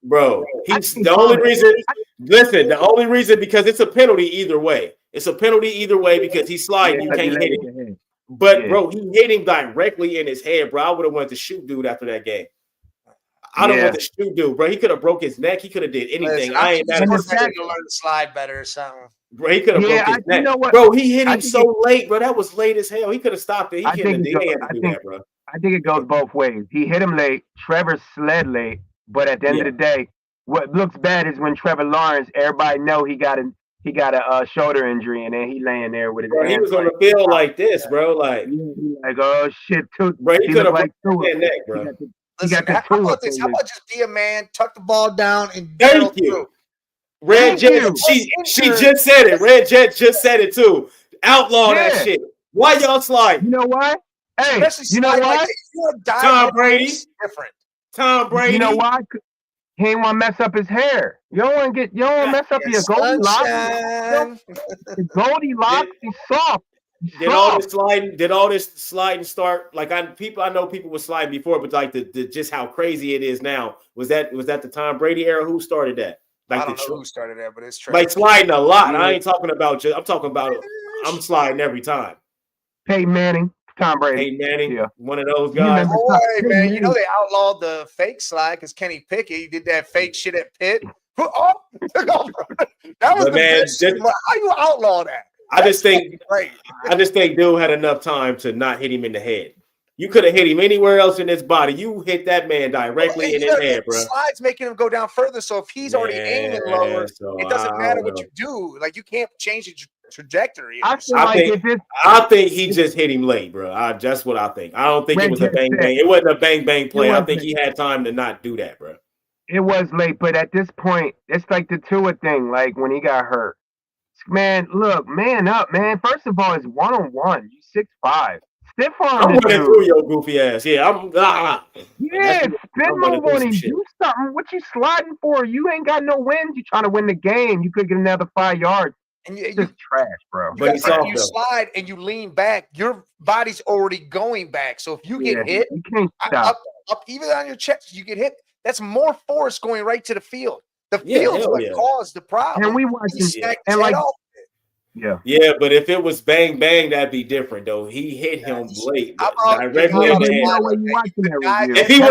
Bro, he's the only reason. Listen, the only reason because it's a penalty either way. It's a penalty either way because he's sliding. You can't hit him. But bro, he hit him directly in his head, bro. I would have wanted to shoot dude after that game. I don't want to shoot dude, bro. He could have broke his neck. He could have did anything. I ain't mad at him. To learn to slide better or something. Bro, he could have broke his neck. You know what? Bro, he hit him so late, bro. That was late as hell. He could have stopped it. He didn't have to do that, bro. I think it goes both ways. He hit him late. Trevor sled late. But at the end of the day, what looks bad is when Trevor Lawrence, everybody know he got a shoulder injury, and then he laying there with his hands. He was on the field like this, bro. Like oh shit, too. Bro, he could have broke his neck, bro. Listen, how about this? How about just be a man, tuck the ball down, and thank you. Red Jet, she just said it. Red Jet just said it too. Outlaw that shit. Why y'all slide? You know why? Hey, you know why? Tom Brady. Different. Tom Brady. You know why? He ain't want to mess up his hair. You don't want to mess up your Goldilocks. The Goldilocks is soft. Did all this sliding start? Like I know people were sliding before, but like the just how crazy it is now. Was that the Tom Brady era? Who started that? Like I don't know who started that, but it's true. Like sliding a lot. I ain't talking about I'm talking about I'm sliding every time. Peyton Manning, Tom Brady. Peyton Manning, one of those guys. Boy, man, you know they outlawed the fake slide because Kenny Pickett did that fake shit at Pitt. Oh, that was the best. How you outlaw that? I just think dude had enough time to not hit him in the head. You could have hit him anywhere else in his body. You hit that man directly in his head, bro. Slides making him go down further. So if he's already aiming lower, it doesn't matter what you do. Like you can't change the trajectory. I think he just hit him late, bro. That's what I think. I don't think it was a bang bang. It wasn't a bang bang play. I think he had time to not do that, bro. It was late, but at this point, it's like the Tua thing. Like when he got hurt. Man, look, man up, man. First of all, it's 1-on-1. You 6'5". Stiff arm. I'm running through your goofy ass. Yeah, spin move on him. Do something. What you sliding for? You ain't got no wins. You trying to win the game. You could get another 5 yards. And you just trash, bro. But you slide and you lean back. Your body's already going back. So if you get hit, you can't stop. Up even on your chest, you get hit. That's more force going right to the field. The field's what caused the problem. And we watching Yeah, but if it was bang bang, that'd be different though. He hit him late. Directly in the head. If he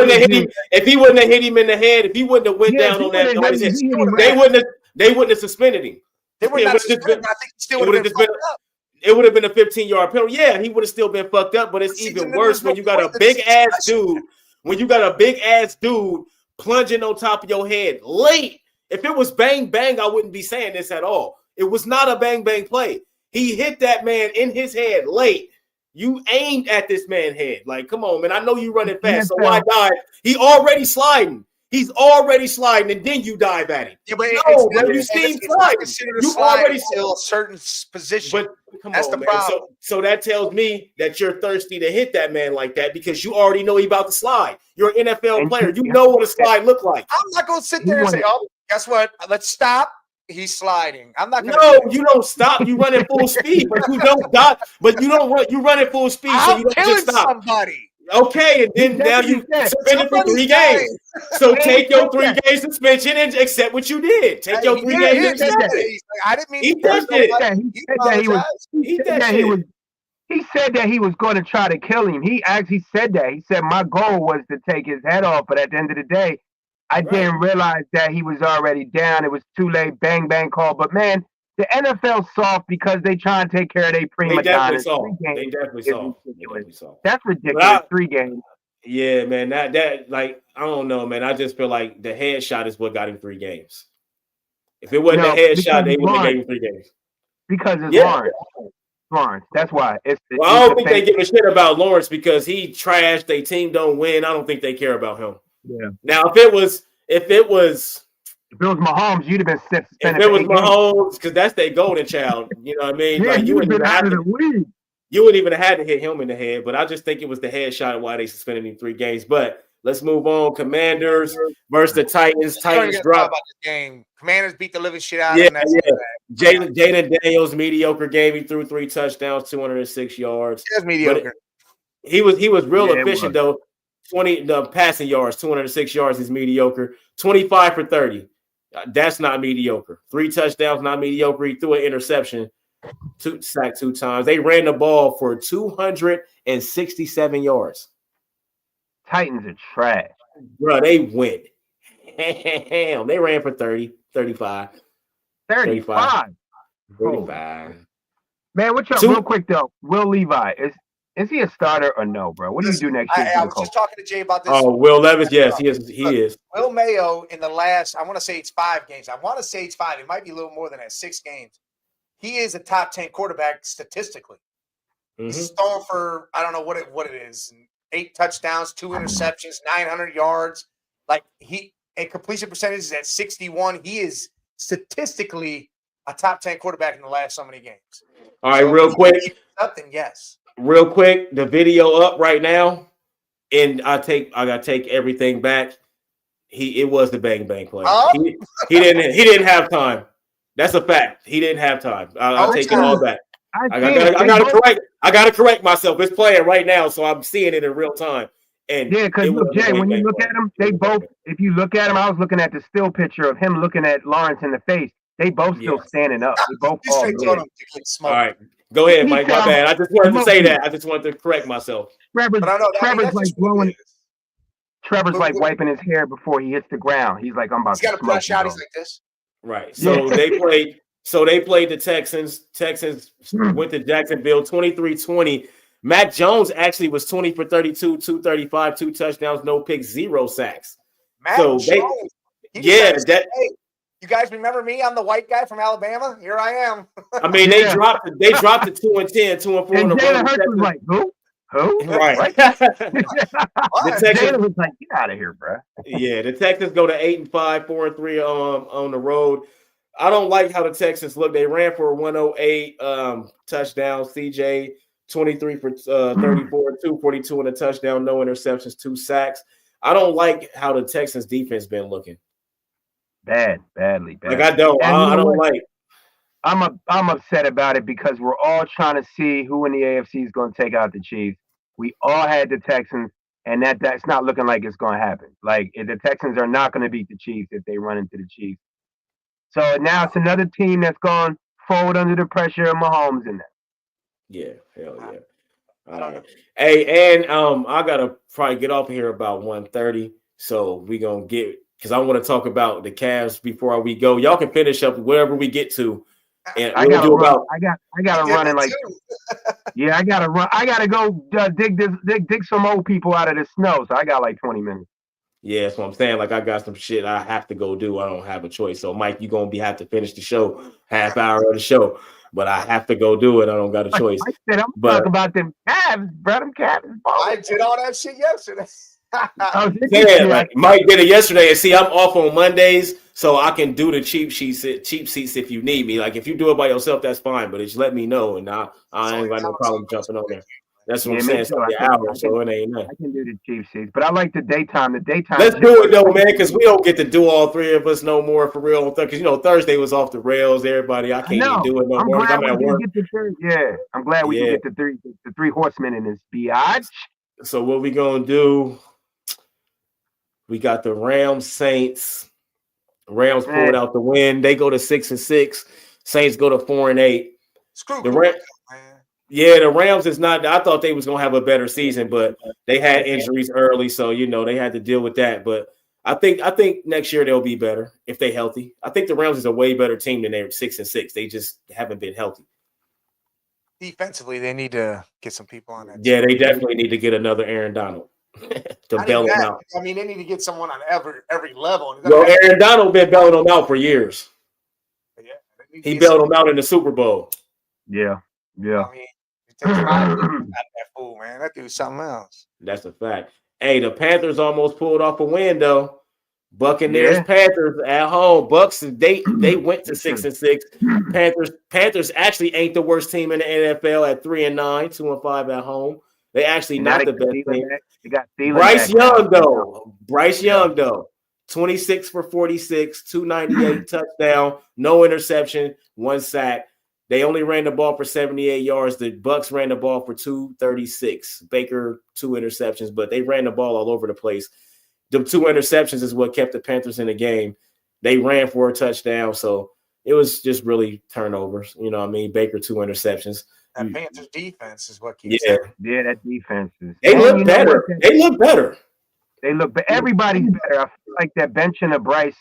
wouldn't have hit him in the head, if he wouldn't have went down on that noise, they wouldn't have suspended him. They would not suspended him. I think he still would have been fucked up. It would have been a 15-yard penalty. Yeah, he would have still been fucked up, but it's even worse when you got a big ass dude. When you got a big ass dude plunging on top of your head late. If it was bang bang, I wouldn't be saying this at all. It was not a bang bang play. He hit that man in his head late. You aimed at this man's head. Like, come on, man. I know you running fast, so why dive? He already sliding. He's already sliding, and then you dive at him. Yeah, but you see him sliding. You already still a certain position. But come on, man. So that tells me that you're thirsty to hit that man like that because you already know he about to slide. You're an NFL player. You know what a slide look like. I'm not going to sit there and say, "Oh, guess what? Let's stop." He's sliding. I'm not going to. No, you don't stop. You run at full speed, but you don't die. But you don't run. You run at full speed, so you don't just stop. Somebody. Okay, and then now you suspended for 3 games. So take your 3 game suspension and accept what you did. Take your 3 games. I didn't mean he said that he was going to try to kill him. He actually said that. He said my goal was to take his head off, but at the end of the day, I didn't realize that he was already down. It was too late. Bang bang call. But man, the NFL soft because they try and take care of their prima donnas. They definitely soft. That's ridiculous. 3 games. Yeah, man. That like I don't know, man. I just feel like the headshot is what got him 3 games. If it wasn't a headshot, they wouldn't have gave him 3 games. Because it's Lawrence. That's why. I don't think they give a shit about Lawrence because he trashed. Their team don't win. I don't think they care about him. Yeah. Now, if it was Mahomes, you'd have been suspended. If it was Mahomes, because that's their golden child. You know what I mean? Yeah, like you wouldn't even have had to hit him in the head. But I just think it was the headshot why they suspended him 3 games. But let's move on. Commanders versus the Titans. Titans dropped this game. Commanders beat the living shit out of them. Jaden Daniels mediocre game. He threw 3 touchdowns, 206 yards. He was mediocre. He was real efficient though. 20 the passing yards, 206 yards is mediocre. 25 for 30. That's not mediocre. 3 touchdowns, not mediocre. He threw an interception, sacked 2 times. They ran the ball for 267 yards. Titans are trash. Bro, they went ham. They ran for 30, 35. 35. Man, what's up? Real quick though, Will Levi is he a starter or no, bro? What do you do next year? I was just talking to Jay about this. Oh, Will Levis, yes, he is. He is. Will Mayo in the last, I want to say it's 5 games. I want to say it's 5. It might be a little more than that. 6 games. He is a top 10 quarterback statistically. Mm-hmm. He's throwing for I don't know what it is. 8 touchdowns, 2 interceptions, 900 yards. Like a completion percentage is at 61. He is statistically a top 10 quarterback in the last so many games. All right, real quick. Nothing, yes. Real quick, the video up right now, and I gotta take everything back. It was the bang bang play. He didn't have time. That's a fact. He didn't have time. I'll take it all back. I gotta correct myself. It's playing right now, so I'm seeing it in real time. And yeah, because Jay, when you look at them, they both. If you look at them, I was looking at the still picture of him looking at Lawrence in the face. They both still standing up. They both all right. Go ahead, Mike. My bad. I just wanted to say that. I just wanted to correct myself. Trevor's like blowing. Trevor's like wiping his hair before he hits the ground. He's like, I'm about to. He's got to brush out. He's like this. Right. So they played. So they played the Texans. Texans went to Jacksonville 23-20. Mac Jones actually was 20 for 32, 235, 2 touchdowns, no picks, 0 sacks. Mac Jones. You guys remember me? I'm the white guy from Alabama. Here I am. I mean, they dropped it 2-10, 2-4 in a row. Jalen Hurts was like, who? Right. Jalen was like, get out of here, bro. Yeah, the Texans go to 8-5, 4-3 on the road. I don't like how the Texans look. They ran for 108 touchdowns. CJ 23 for 34, 242 and a touchdown, no interceptions, 2 sacks. I don't like how the Texans defense been looking. Badly. Like I don't like. I'm upset about it because we're all trying to see who in the AFC is going to take out the Chiefs. We all had the Texans, and that's not looking like it's going to happen. Like the Texans are not going to beat the Chiefs if they run into the Chiefs. So now it's another team that's gone forward under the pressure of Mahomes in that. Yeah, hell yeah. All right. Hey, and I gotta probably get off of here about 1:30. So we gonna get because I want to talk about the Cavs before we go. Y'all can finish up wherever we get to. And I gotta run in like yeah, I gotta run. I gotta go dig some old people out of the snow. So I got like 20 minutes. Yeah, that's what I'm saying. Like I got some shit I have to go do. I don't have a choice. So Mike, you're gonna have to finish the show, half hour of the show. but I have to go do it. I don't got a choice. I said, I'm talking about them Cavs, bro. Them Cavs. I did all that shit yesterday. Yeah, like Mike did it yesterday. And see, I'm off on Mondays, so I can do the cheap seats if you need me. Like if you do it by yourself, that's fine. But just let me know, and I ain't got no problem jumping on there. That's what I'm saying. It's like an hour, so it ain't nothing. I can do the cheap seats, but I like the daytime. Let's do it though, man, because we don't get to do all three of us no more for real. Because Thursday was off the rails. Everybody, I can't even do it no more. I'm at work. I'm glad we can get the three horsemen in this biatch. So what we gonna do? We got the Rams Saints. Rams pulled out the win. They go to 6-6. Saints go to 4-8. Screw the Rams. Yeah, the Rams is not. I thought they was gonna have a better season, but they had injuries early, so they had to deal with that. But I think next year they'll be better if they healthy. I think the Rams is a way better team than they're 6-6. They just haven't been healthy. Defensively, they need to get some people on that. Yeah, they definitely need to get another Aaron Donald. To bail him out. I mean, they need to get someone on every level. Well, Aaron Donald been bailing him out for years. Yeah, he bailed him out in the Super Bowl. Yeah. I mean, it takes a lot out of that fool, man. That dude's something else. That's a fact. Hey, the Panthers almost pulled off a win though. Buccaneers, Panthers at home. Bucks they went to 6-6. Panthers actually ain't the worst team in the NFL at 3-9, 2-5 at home. They actually not the best team. They got Bryce Young though, 26 for 46, 298 touchdown, no interception, 1 sack. They only ran the ball for 78 yards. The Bucks ran the ball for 236. Baker 2 interceptions, but they ran the ball all over the place. The 2 interceptions is what kept the Panthers in the game. They ran for a touchdown, so it was just really turnovers. Baker 2 interceptions. That Panthers defense is what keeps that defense is. They look better. They look better. Everybody's better. I feel like that benching of Bryce.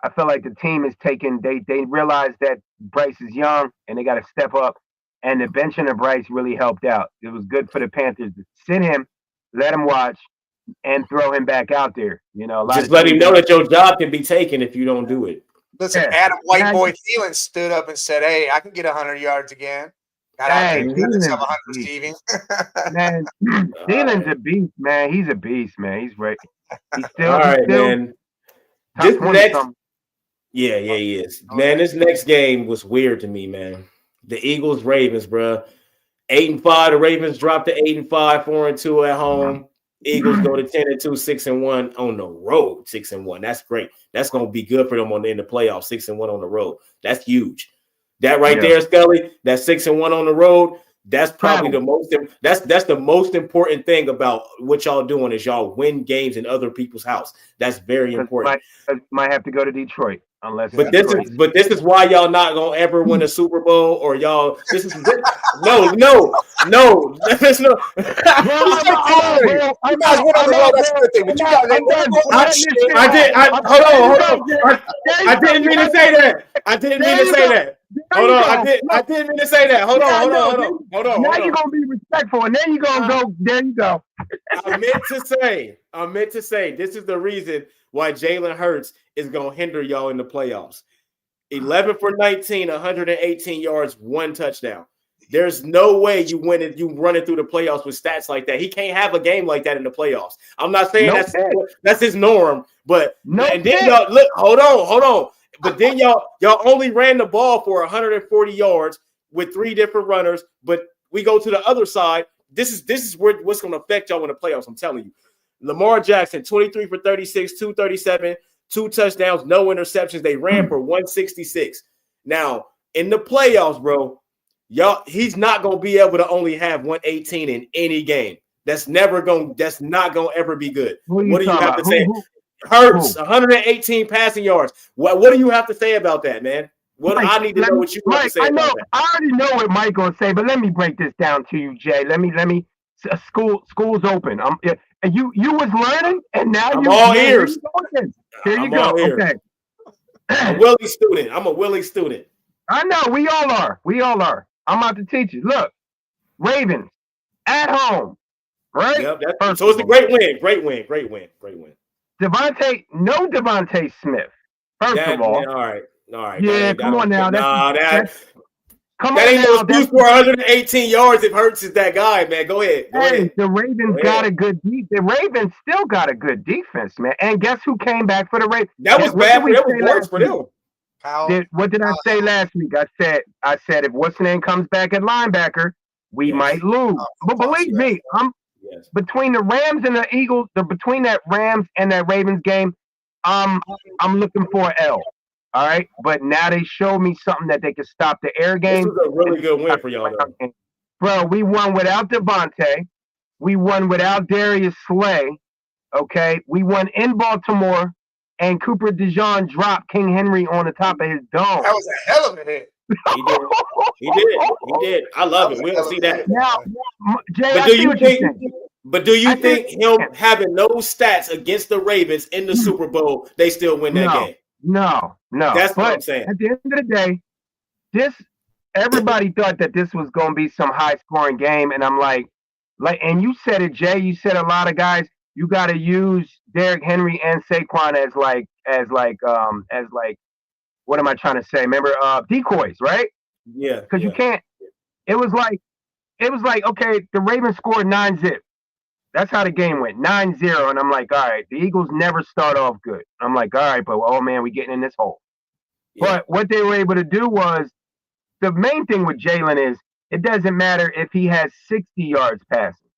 I feel like the team is taking. They realize that Bryce is young and they got to step up. And the benching of Bryce really helped out. It was good for the Panthers to sit him, let him watch, and throw him back out there. Just let him know that your job can be taken if you don't do it. Listen, Adam White Boy Thielen stood up and said, "Hey, I can get 100 yards again." Thielen's a beast, man. He's a beast, man. He's right. He's still all right, man. This next, he is. Man, this next game was weird to me, man. The Eagles, Ravens, bro. 8-5. The Ravens dropped to 8-5, 4-2 at home. Eagles go to 10-2, 6-1 on the road. 6-1. That's great. That's gonna be good for them in the playoffs. 6-1 on the road. That's huge. That right there, Scully, that 6-1 on the road, that's probably the most that's the most important thing about what y'all doing is y'all win games in other people's house. That's very important. Might have to go to Detroit unless this is why y'all not gonna ever win a Super Bowl or y'all no. There's no you guys went on the road, that's a good thing. But you guys hold on. I didn't mean to say that. Hold on. I didn't mean to say that. Hold on. Now you're gonna be respectful, and then you're gonna go. There you go. I meant to say this is the reason why Jalen Hurts is gonna hinder y'all in the playoffs. 11 for 19, 118 yards, 1 touchdown. There's no way you running through the playoffs with stats like that. He can't have a game like that in the playoffs. I'm not saying that's his norm, but and then y'all look. Hold on. But then y'all only ran the ball for 140 yards with 3 different runners. But we go to the other side. This is what's going to affect y'all in the playoffs. I'm telling you. Lamar Jackson, 23 for 36, 237, 2 touchdowns, no interceptions. They ran for 166. Now in the playoffs, bro, he's not going to be able to only have 118 in any game. That's not going to ever be good. What do you have to say? Hurts 118 passing yards. What do you have to say about that, man? I need to know what you have to say about that. I already know what Mike gonna say, but let me break this down to you, Jay. Let me. School's open. You was learning, and now I'm all ears. Here you go. Okay. I'm a Willie student. I know we all are. I'm about to teach you. Look, Ravens at home, right? Yep. So it's a great win. Great win. Devontae Smith. First of all. All right. Yeah, come on now. Come that on ain't now. no excuse for 118 yards if Hurts is that guy, man. Go ahead. Go ahead. The Ravens got a good the Ravens still got a good defense, man. And guess who came back for the Ravens? That was bad for them. It was worse for them. What did I say last week? I said if what's the name comes back at linebacker, we might lose. But believe me, between the Rams and the Eagles, between that Rams and that Ravens game, I'm looking for an L. All right, but now they showed me something that they could stop the air game. This was a really good win for y'all, though. Bro, we won without Devontae. We won without Darius Slay. Okay, we won in Baltimore, and Cooper DeJean dropped King Henry on the top of his dome. That was a hell of a hit. He did. I love it. We'll see that. Now, Jay, but do you think him having no stats against the Ravens in the Super Bowl, they still win that game? No. That's what I'm saying. At the end of the day, everybody thought that this was going to be some high scoring game, and I'm like, and you said it, Jay. You said a lot of guys. You got to use Derrick Henry and Saquon as what am I trying to say? Remember, decoys, right? Yeah. Because you can't. It was like, okay, the Ravens scored 9-0. That's how the game went, 9-0. And I'm like, all right, the Eagles never start off good. I'm like, all right, but oh man, we getting in this hole. Yeah. But what they were able to do was, the main thing with Jalen is, it doesn't matter if he has 60 yards passing.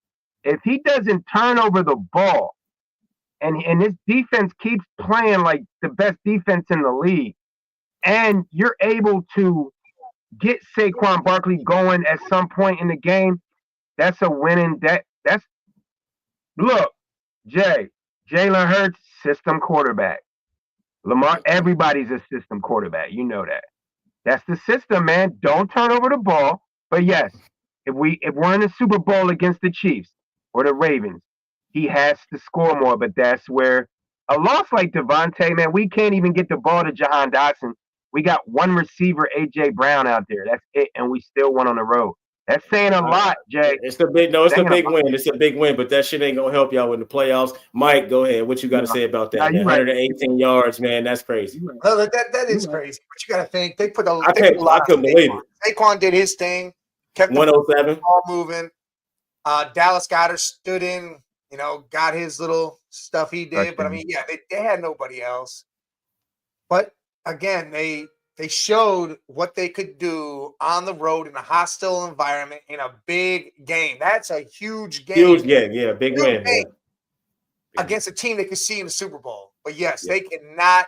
If he doesn't turn over the ball, and his defense keeps playing like the best defense in the league, and you're able to get Saquon Barkley going at some point in the game, that's a winning. Look, Jalen Hurts, system quarterback. Lamar, everybody's a system quarterback. You know that. That's the system, man. Don't turn over the ball. But yes, if we're in the Super Bowl against the Chiefs or the Ravens, he has to score more. But that's where a loss like Devontae, man, we can't even get the ball to Jahan Dotson. We got one receiver, A.J. Brown, out there. That's it, and we still won on the road. That's saying a lot, Jay. It's a big win. It's a big win, but that shit ain't gonna help y'all in the playoffs. Mike, go ahead. What you got to say about that? 118 yards, man. That's crazy. Well, that is crazy. But you got to think they put a lot. I couldn't believe it. Saquon did his thing, kept 107 ball moving. Dallas Goedert stood in, got his little stuff he did. But I mean, they had nobody else. But again, they showed what they could do on the road in a hostile environment in a big game. That's a huge game. Big win. Yeah. Against a team they could see in the Super Bowl. But yes, they cannot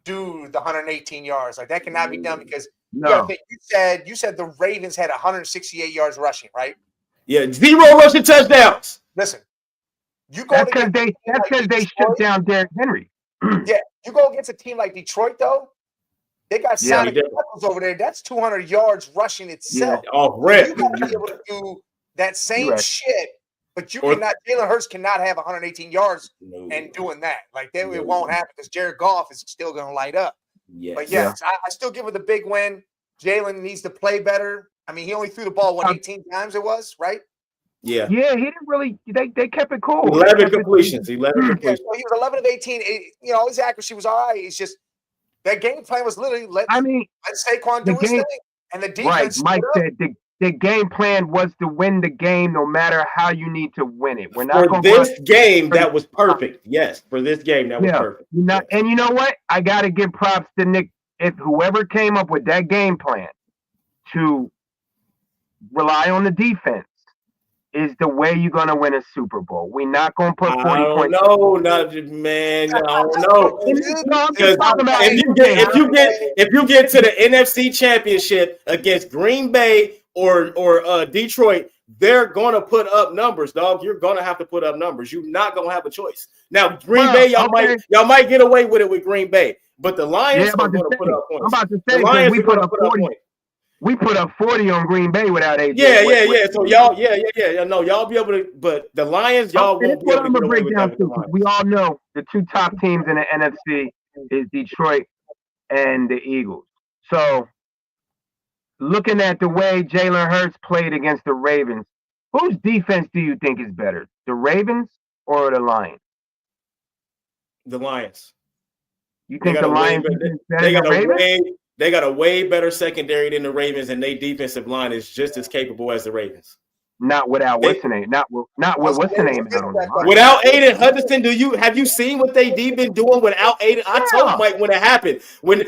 do the 118 yards. Like, that cannot be done because you said the Ravens had 168 yards rushing, right? Yeah, 0 rushing touchdowns. Listen, that's because they shut down Derrick Henry. Yeah, you go against a team like Detroit, though. They got Sonic Knuckles over there. That's 200 yards rushing itself. Yeah. Oh, rip. You got to be able to do that same shit, but you cannot. Jalen Hurts cannot have 118 yards and doing that. Like, it won't happen because Jared Goff is still going to light up. Yes. But yes, I still give it the big win. Jalen needs to play better. I mean, he only threw the ball 18 times. It was right. Yeah. Yeah, he didn't really. They kept it cool. 11 completions. 11 completions. Yeah, so he was 11 of 18. His accuracy was all right. It's just that game plan was literally let Saquon do his thing, and the defense. Right, Mike said the game plan was to win the game, no matter how you need to win it. We're not for this game. That was perfect. Yes, for this game, that was perfect. And you know what? I got to give props to Nick. If whoever came up with that game plan to rely on the defense is the way you're going to win a Super Bowl. We're not going to put 40 points. No, man. I don't know. If you get to the NFC Championship against Green Bay or Detroit, they're going to put up numbers, dog. You're going to have to put up numbers. You're not going to have a choice. Now, Green Bay, y'all might get away with it with Green Bay, but the Lions are going to put up points. I'm about to say, the Lions we put up 40. We put up 40 on Green Bay without AJ. Yeah. So y'all, no, y'all be able to, but the Lions, y'all won't be able to get away with that. We all know the two top teams in the NFC is Detroit and the Eagles. So, looking at the way Jalen Hurts played against the Ravens, whose defense do you think is better, the Ravens or the Lions? The Lions. You think the Lions is better than the Ravens? They got a way better secondary than the Ravens, and their defensive line is just as capable as the Ravens. Not without what's the name? Not with what's the name out on the line. Without Aiden Hutchinson, have you seen what they been doing without Aiden? I told Mike when it happened. When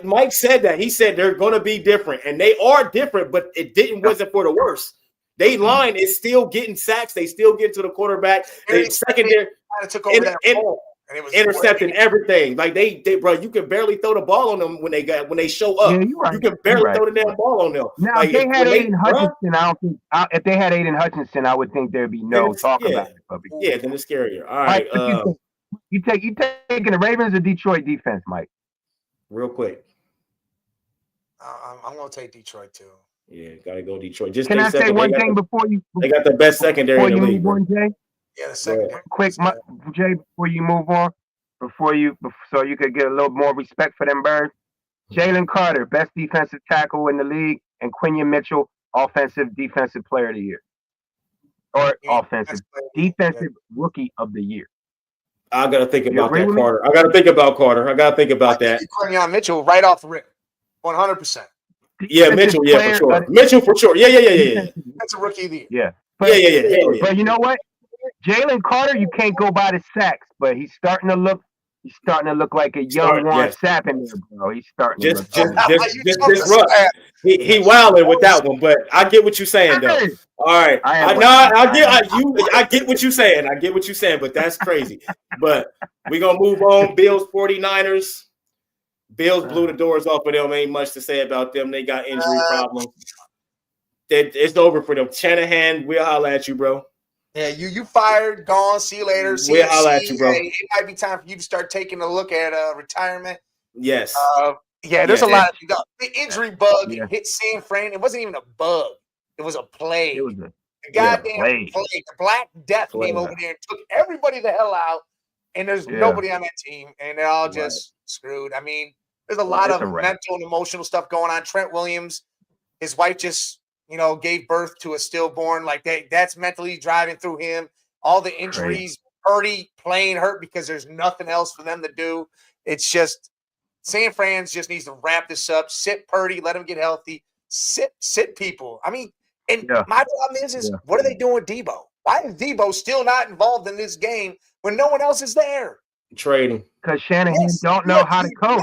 Mike said that, he said they're going to be different, and they are different, but it wasn't for the worse. They line is still getting sacks. They still get to the quarterback. They secondary took over that ball. And it was intercepting everything. Like they, bro, you can barely throw the ball on them when they show up. Yeah, right. You can barely throw the damn ball on them. Now, like, if they had Aiden Hutchinson, I don't think. If they had Aiden Hutchinson, I would think there'd be no talk about it. Then it's scarier. All right. You taking the Ravens or Detroit defense, Mike? Real quick. I'm gonna take Detroit too. Yeah, gotta go Detroit. Just can I say one thing before you? They got the best secondary in the league. Before you move on, Jay. Yeah, the secondary. Quick, Jay, before you move on, so you could get a little more respect for them birds. Jalen Carter, best defensive tackle in the league, and Quinion Mitchell, defensive player of the year, or defensive rookie of the year. I gotta think about that, Carter. I gotta think about Carter. I gotta think about that. Quinion Mitchell, right off the rip, 100%. Yeah, Mitchell. Yeah, for sure. Mitchell for sure. Yeah. That's a rookie of the year. Yeah. Yeah. But you know what? Jalen Carter, you can't go by the sacks, but he's starting to look like a young Warren Sapp in there, bro. He's starting to look just rough. He wilding with that one, but I get what you're saying though. All right. I get what you're saying. I get what you're saying, but that's crazy. But we're gonna move on. Bills 49ers. Bills blew the doors off of them. Ain't much to say about them. They got injury problems. It's over for them. Shanahan, we'll holler at you, bro. Yeah, you fired, gone. See you later. We'll holler at you, bro. It might be time for you to start taking a look at retirement. Yes. There's a lot of the injury bug hit San Fran. It wasn't even a bug. It was a plague. It was a goddamn plague. The Black Death came over there and took everybody the hell out. And there's nobody on that team, and they're all just screwed. I mean, there's a lot of mental and emotional stuff going on. Trent Williams, his wife just gave birth to a stillborn. Like that's mentally driving through him. All the injuries, Purdy playing hurt because there's nothing else for them to do. It's just San Fran just needs to wrap this up. Sit Purdy, let him get healthy. Sit people. I mean, and my problem is what are they doing with Debo? Why is Debo still not involved in this game when no one else is there? Trading. Because Shanahan don't know how to coach.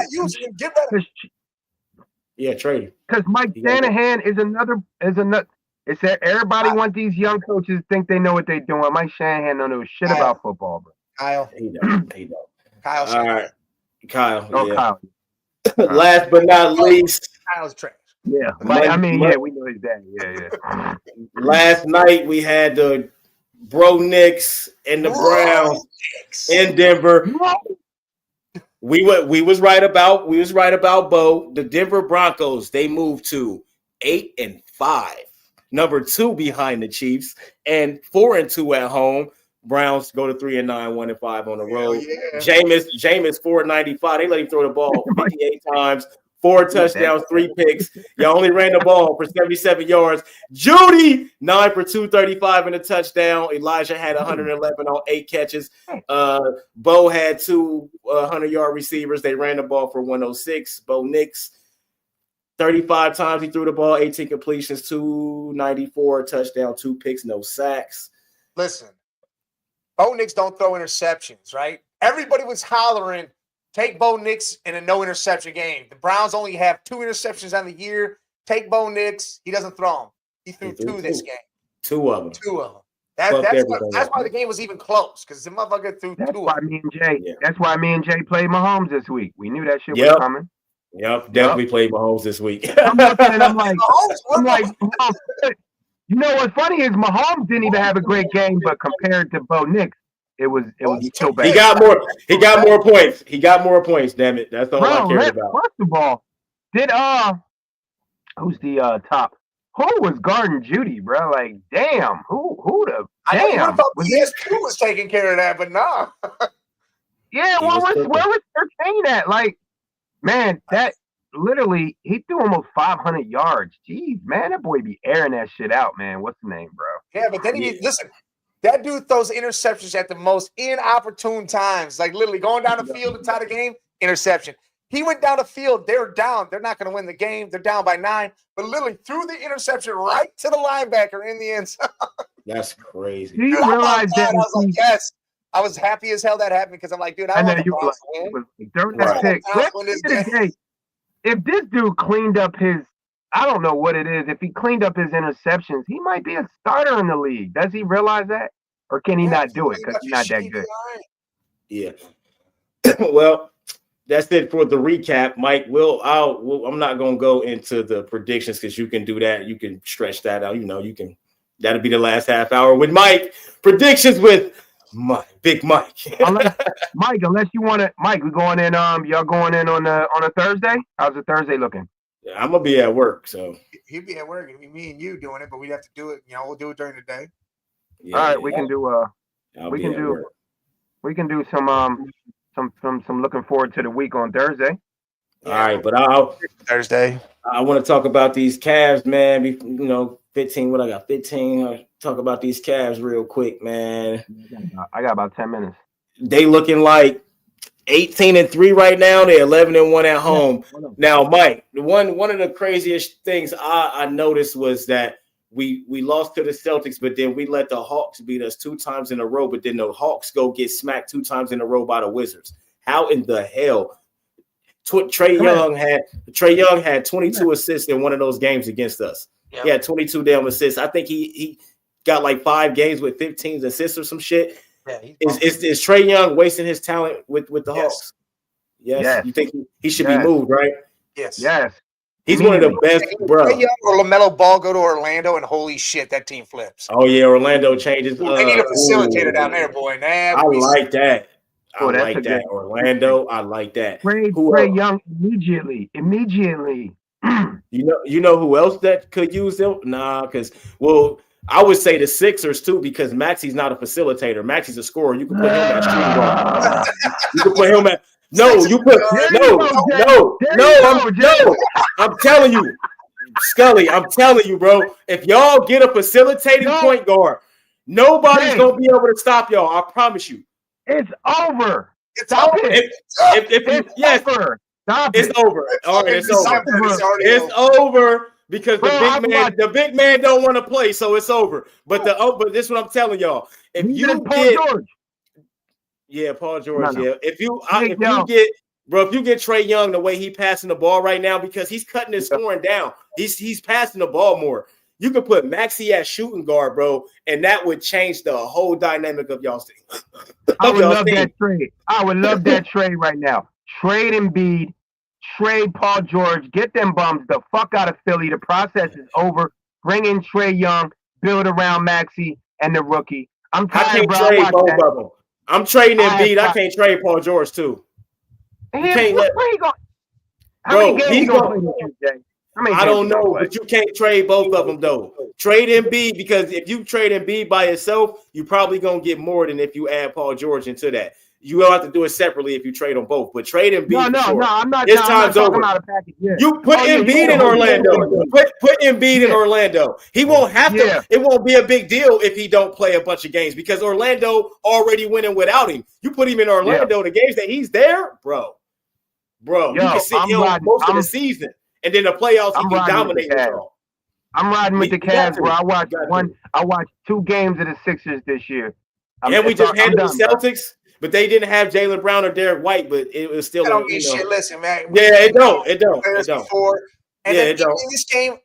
Trading. Because Mike Shanahan is another. It's that everybody wants these young coaches to think they know what they're doing. Mike Shanahan don't know shit about football, bro. Kyle. He don't. Kyle. All right. Kyle. Kyle. Last but not least. Kyle's trash. Yeah. We know his dad. Yeah. Last night we had the Bro Knicks and the Browns in Denver. We was right about Bo. The Denver Broncos, they moved to 8-5, number 2 behind the Chiefs, and 4-2 at home. Browns go to 3-9, 1-5 on the road. Yeah. Jameis 495. They let him throw the ball 58 times. 4 touchdowns, 3 picks. You only ran the ball for 77 yards. Judy, 9 for 235 and a touchdown. Elijah had 111 on 8 catches. Bo had 2 100-yard receivers. They ran the ball for 106. Bo Nix, 35 times he threw the ball, 18 completions, 294, touchdown, 2 picks, no sacks. Listen, Bo Nix don't throw interceptions, right? Everybody was hollering, take Bo Nix in a no interception game. The Browns only have 2 interceptions on the year. Take Bo Nix. He doesn't throw them. He threw 2 this game. 2 of them. 2 of them. That's why the game was even close, because the motherfucker threw 2 of them. That's why me and Jay played Mahomes this week. We knew that shit was coming. Yep, definitely played Mahomes this week. I'm looking and I'm like, you know what's funny is Mahomes didn't even have a great game, but compared to Bo Nix, it was so bad. He got more points. Damn it, that's all I cared about. First of all, who's the top? Who was guarding Judy, bro? Like, damn, who the damn? PS2 was taking care of that, but nah. Yeah, where was Thurtain at? Like, man, that literally, he threw almost 500 yards. Jeez, man, that boy be airing that shit out, man. What's the name, bro? Yeah, but then listen, that dude throws interceptions at the most inopportune times. Like, literally going down the field to tie the game, interception. He went down the field. They're down. They're not going to win the game. They're down by 9. But literally threw the interception right to the linebacker in the end zone. That's crazy. Do you realize that? I was like, yes. I was happy as hell that happened because I'm like, dude, I want the Browns to win. During that pick, if this dude cleaned up his, I don't know what it is. If he cleaned up his interceptions, he might be a starter in the league. Does he realize that? Or can he not do it because he's not that good? Yeah. Well, that's it for the recap, Mike. I'm not going to go into the predictions because you can do that. You can stretch that out. That'll be the last half hour with Mike. Predictions with Big Mike. Unless you want to, Mike, we going in. Y'all going in on a Thursday? How's the Thursday looking? Yeah, I'm gonna be at work, so he'd be at work. It'd be me and you doing it, but we'd have to do it. We'll do it during the day. Yeah, all right, we can do. We can do some looking forward to the week on Thursday. All right, but Thursday. I want to talk about these Cavs, man. 15. What I got? 15. I'll talk about these Cavs real quick, man. I got about 10 minutes. They looking like 18-3 right now. They're 11-1 at home. Now, Mike, one of the craziest things I noticed was that we lost to the Celtics, but then we let the Hawks beat us 2 times in a row. But then the Hawks go get smacked 2 times in a row by the Wizards. How in the hell? Trae Young had 22 assists in one of those games against us. Yep. He had 22 damn assists. I think he got like 5 games with 15 assists or some shit. Yeah, is Trae Young wasting his talent with the Hawks? Yes. You think he should be moved, right? Yes. He's one of the best, bro. Trae Young or LaMelo Ball go to Orlando, and holy shit, that team flips. Oh yeah, Orlando changes. They need a facilitator down there, boy. I like that. I like that. Orlando, I like that. Trae Young immediately. You know who else that could use them? Nah, because I would say the Sixers too, because Maxi's not a facilitator. Maxi's a scorer. You can put him at shooting guard. You can put him at I'm telling you, Scully. I'm telling you, bro. If y'all get a facilitating point guard, nobody's gonna be able to stop y'all. I promise you. It's over. It's over. Over. Stop it's it. Over. All right, it's over. It's over because the big man don't want to play, so it's over. But this is what I'm telling y'all. If you get Paul George. Yeah, Paul George. No. Yeah. If you get Trae Young the way he passing the ball right now, because he's cutting his scoring down. He's passing the ball more. You can put Maxey at shooting guard, bro, and that would change the whole dynamic of y'all's team. I would love that trade. I would love that trade right now. Trade Embiid, trade Paul George, get them bums the fuck out of Philly. The process is over. Bring in Trae Young, build around Maxey and the rookie. I'm tired, I can't trade both of them. I'm trading Embiid. I can't trade Paul George too. How many games he gonna play this year, Jay? I don't know, but you can't trade both of them though. Trade Embiid, because if you trade Embiid by yourself, you're probably gonna get more than if you add Paul George into that. You will have to do it separately if you trade them both. But trade Embiid. No, I'm not. It's time's over. You put Embiid in Orlando. Put Embiid in Orlando. He won't have to. It won't be a big deal if he don't play a bunch of games because Orlando already winning without him. You put him in Orlando, the games that he's there, bro. You can sit most of the season. And then the playoffs, he can dominate. I'm riding with the Cavs, bro. I watched 2 games of the Sixers this year. We just handled the Celtics, but they didn't have Jaylen Brown or Derek White, but it was still. Don't get shit. Listen, man. Yeah, it don't. And then in this game,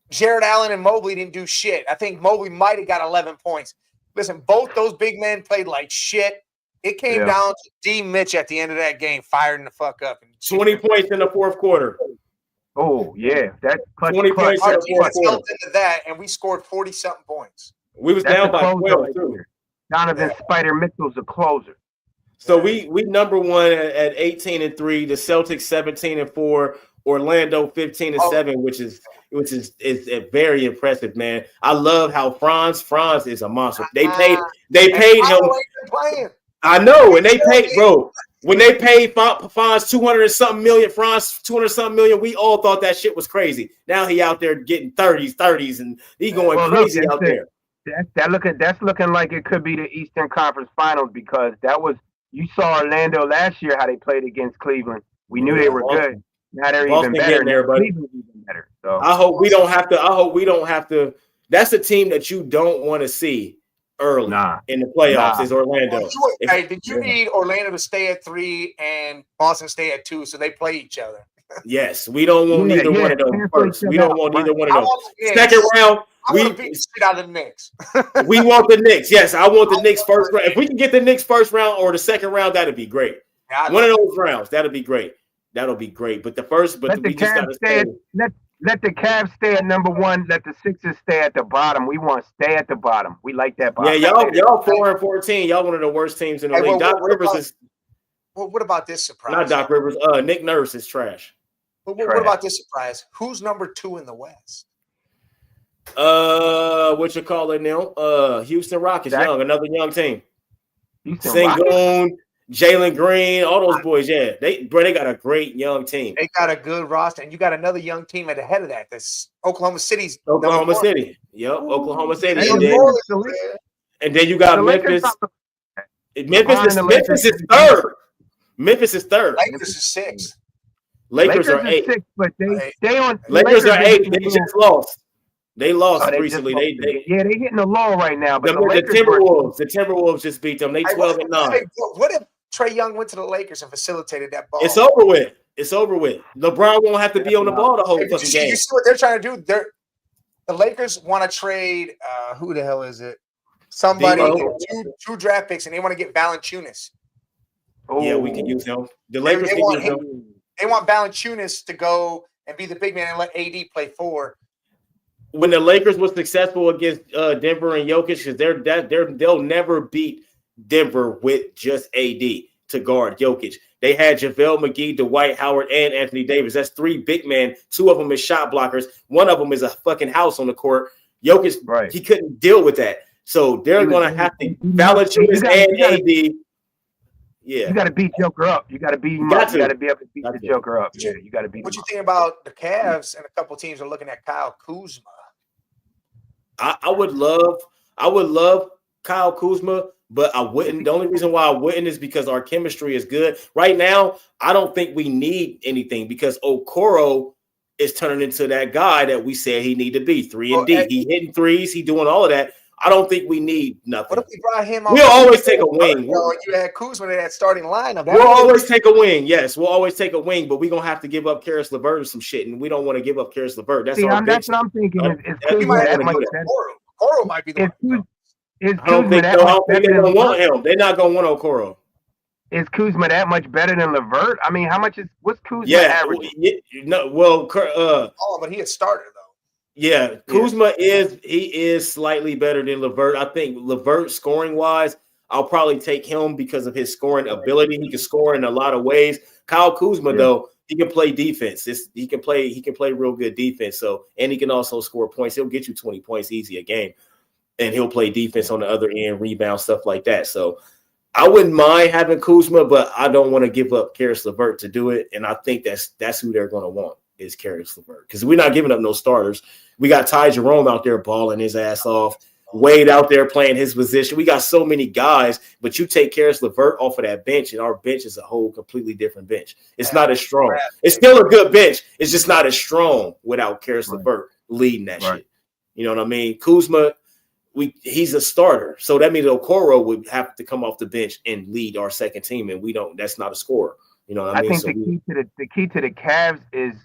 Jared Allen and Mobley didn't do shit. I think Mobley might have got 11 points. Listen, both those big men played like shit. It came down to D. Mitch at the end of that game, firing the fuck up. 20 points in the fourth quarter. Oh, yeah. That 20 points our defense helped into that, and we scored 40-something points. We was down by 12, too. Donovan Spider Mitchell's a closer. So we number one at 18-3, the Celtics 17-4, Orlando 15-7, which is very impressive, man. I love how Franz is a monster. They paid him. I know, and they paid, bro. When they paid Franz 200 and something million, we all thought that shit was crazy. Now he out there getting 30s, and he going crazy out there. That's looking like it could be the Eastern Conference Finals because you saw Orlando last year how they played against Cleveland. We knew they were good. Now they're even better. There, but even better. So I hope we don't have to. That's a team that you don't want to see early in the playoffs. Is Orlando? Did you need Orlando to stay at 3 and Boston stay at 2 so they play each other? Yes, we don't want either one of them first. We don't want either one of them. Second round, we beat the shit out of the Knicks. We want the Knicks. Yes, I want the Knicks first round. If we can get the Knicks first round or the second round, that'd be great. One of those rounds, that'll be great. That'll be great. But we just gotta stay. Let the Cavs stay at number 1. Let the Sixers stay at the bottom. We want to stay at the bottom. We like that bottom. Yeah, y'all 4-14. Y'all one of the worst teams in the league. Doc Rivers is. Well, what about this surprise? Not Doc Rivers. Nick Nurse is trash. But what about this surprise? Who's number 2 in the West? What you call it now? Houston Rockets, another young team. Sengun, Jalen Green, all those boys. Yeah, they got a great young team. They got a good roster, and you got another young team at the head of that. That's Oklahoma City's. Oklahoma City. Yep, Oklahoma City. And then you got Memphis. Memphis is third. Memphis is third. Lakers is 6th. Lakers are 8. 6, but they on. Lakers are 8. They just lost. They lost recently. They hitting a lull right now. But the Timberwolves just beat them. They 12-9. What if Trae Young went to the Lakers and facilitated that ball? It's over with. LeBron won't have to be on the ball the whole fucking game. You see what they're trying to do? The Lakers want to trade. Who the hell is it? Somebody two draft picks, and they want to get Valanciunas. Yeah, we can use him. The Lakers can use him. They want Valanciunas to go and be the big man and let AD play 4. When the Lakers was successful against Denver and Jokic, because they'll never beat Denver with just AD to guard Jokic. They had JaVale McGee, Dwight Howard, and Anthony Davis. That's 3 big men. 2 of them is shot blockers. 1 of them is a fucking house on the court. Jokic, he couldn't deal with that. So they're going to have to Valanciunas and AD. Yeah, you got to beat Joker up. You got to beat him up. You got to be able to beat the Joker up. Yeah, you got to beat. What you think about the Cavs and a couple teams are looking at Kyle Kuzma? I would love Kyle Kuzma, but I wouldn't. The only reason why I wouldn't is because our chemistry is good right now. I don't think we need anything because Okoro is turning into that guy that we said he need to be 3-and-D. He hitting threes. He doing all of that. I don't think we need nothing. What if we brought him? We'll always take a wing. You had Kuzma in that starting lineup. We'll always take a wing. Yes, we'll always take a wing, but we're gonna have to give up Karis LeVert or some shit, and we don't want to give up Karis LeVert. That's what I'm thinking. Is Kuzma that much better? Okoro might be the one. I don't think they're gonna want him. They're not gonna want Okoro. Is Kuzma that much better than LeVert? I mean, what's Kuzma average? But he had started. Yeah, Kuzma is slightly better than LeVert. I think LeVert scoring wise, I'll probably take him because of his scoring ability. He can score in a lot of ways. Kyle Kuzma though, he can play defense. He can play real good defense. So and he can also score points. He'll get you 20 points easy a game, and he'll play defense on the other end, rebound stuff like that. So I wouldn't mind having Kuzma, but I don't want to give up Karis LeVert to do it. And I think that's who they're going to want is Karis LeVert because we're not giving up no starters. We got Ty Jerome out there balling his ass off. Wade out there playing his position. We got so many guys, but you take Karis LeVert off of that bench, and our bench is a whole completely different bench. It's not as strong. It's still a good bench. It's just not as strong without Karis LeVert leading that shit. You know what I mean? Kuzma, he's a starter, so that means Okoro would have to come off the bench and lead our second team, and we don't. That's not a scorer. You know what I mean? I think the key to the Cavs is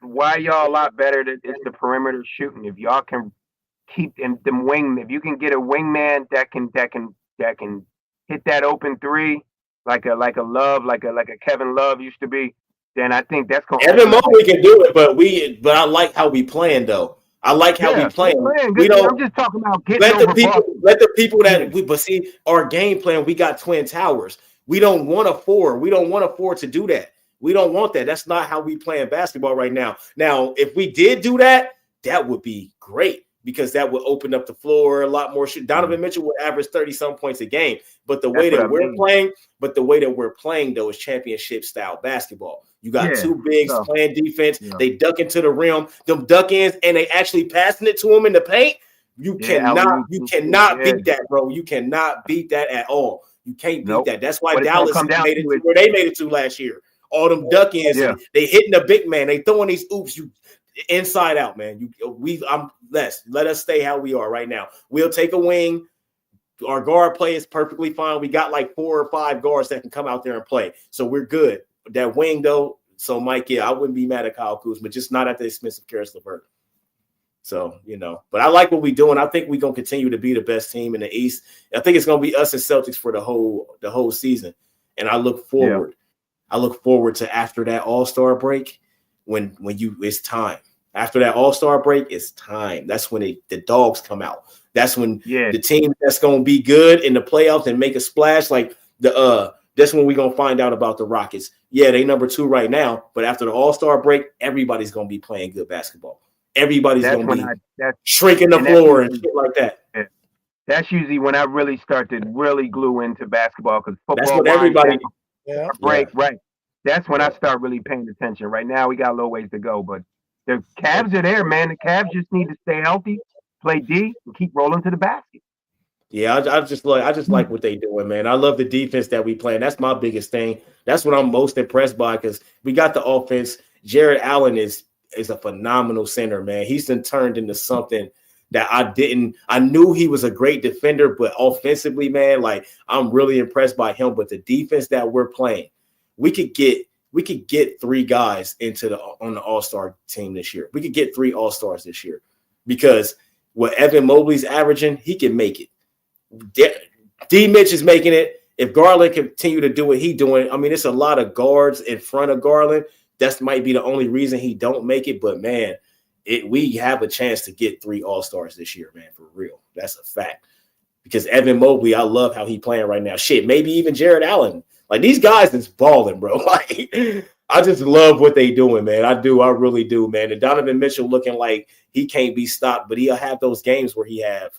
why y'all a lot better. It's the perimeter shooting. If y'all can keep them wing, if you can get a wingman that can hit that open 3 like a Love, like a Kevin Love used to be, then I think that's going. Evan Mobley can do it, but I like how we playing though. I like how we playing. We don't. I'm just talking about getting let the people that we. But see, our game plan. We got twin towers. We don't want a 4. We don't want a 4 to do that. We don't want that. That's not how we playing basketball right now. Now, if we did do that, that would be great because that would open up the floor a lot more. Donovan Mitchell would average 30-some points a game. But the way that we're playing, though, is championship style basketball. You got 2 bigs playing defense. They duck into the rim. Them duck ins, and they actually passing it to them in the paint. You cannot beat that, bro. You cannot beat that at all. You can't beat that. That's why Dallas made it to where they made it to last year. all them duck ins, and they hitting the big man. They throwing these oops, you inside out, man. Let us stay how we are right now. We'll take a wing. Our guard play is perfectly fine. We got like 4 or 5 guards that can come out there and play, so we're good. That wing though, so Mike, I wouldn't be mad at Kyle Kuzma, just not at the expense of Karis LeVert. So, but I like what we're doing. I think we're going to continue to be the best team in the East. I think it's going to be us and Celtics for the whole season. And I look forward. I look forward to after that All-Star break when it's time. After that All-Star break, it's time. That's when the dogs come out. That's when the team that's going to be good in the playoffs and make a splash, like that's when we're going to find out about the Rockets. Yeah, they number 2 right now, but after the All-Star break, everybody's going to be playing good basketball. Everybody's going to be shrinking the floor and shit like that. That's usually when I really start to really glue into basketball, because football. That's what everybody. Break, right. That's when I start really paying attention. Right now, we got a little ways to go, but the Cavs are there, man. The Cavs just need to stay healthy, play D, and keep rolling to the basket. Yeah, I just like what they doing, man. I love the defense that we play. That's my biggest thing. That's what I'm most impressed by, because we got the offense. Jared Allen is a phenomenal center, man. He's been turned into something that I knew he was a great defender, but offensively, man, like I'm really impressed by him. But the defense that we're playing, we could get 3 guys on the All-Star team this year. We could get 3 All-Stars this year, because what Evan Mobley's averaging, he can make it. D. Mitch is making it. If Garland continue to do what he's doing, I mean, it's a lot of guards in front of Garland. That might be the only reason he don't make it. But, man, we have a chance to get 3 All-Stars this year, man, for real. That's a fact. Because Evan Mobley, I love how he's playing right now. Shit, maybe even Jared Allen. Like, these guys is balling, bro. Like, I just love what they doing, man. I really do, man. And Donovan Mitchell looking like he can't be stopped, but he'll have those games where he have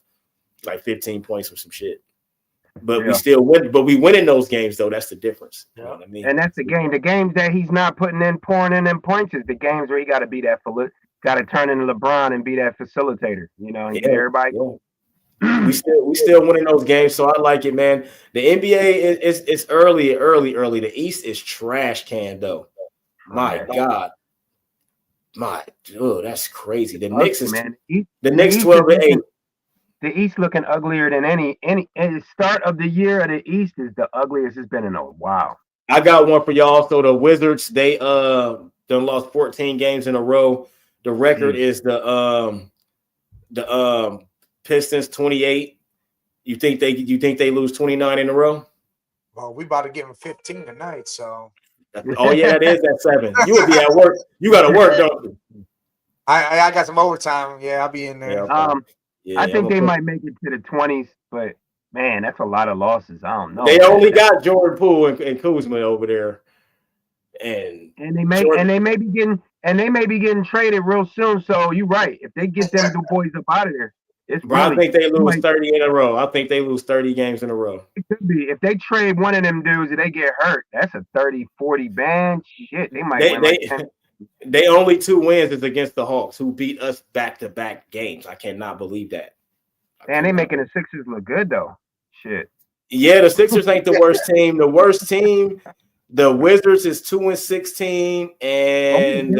like 15 points or some shit. But we still win. But we win in those games, though. That's the difference. You know what I mean? And that's the game. The games that he's not pouring in them points is the games where he got to be that got to turn into LeBron and be that facilitator. And get everybody. Yeah. We still winning those games, so I like it, man. The NBA is early. The East is trash can, though. My God. That's crazy. The Knicks is the Knicks 12-8. The East looking uglier than any start of the year of the East is the ugliest it's been in a while. I got one for y'all. So the Wizards, they done lost 14 games in a row. The record is the Pistons 28. You think they lose 29 in a row? Well, we about to give them 15 tonight, so. Oh yeah, it is at 7. You would be at work. You got to work, don't you? I got some overtime. Yeah, I'll be in there. I think they might make it to the 20s, but man, that's a lot of losses. I don't know. They only got Jordan Poole and Kuzma over there, and they may be getting traded real soon. So you're right. If they get them 2 boys up out of there, I think they lose 30 in a row. I think they lose 30 games in a row. It could be. If they trade one of them dudes and they get hurt, that's a 30-40 ban. Shit, they might win like 10. They only 2 wins is against the Hawks, who beat us back-to-back games. I cannot believe that. Man, they making the Sixers look good though. Shit. Yeah, the Sixers ain't the worst team. The worst team, the Wizards is 2-16, and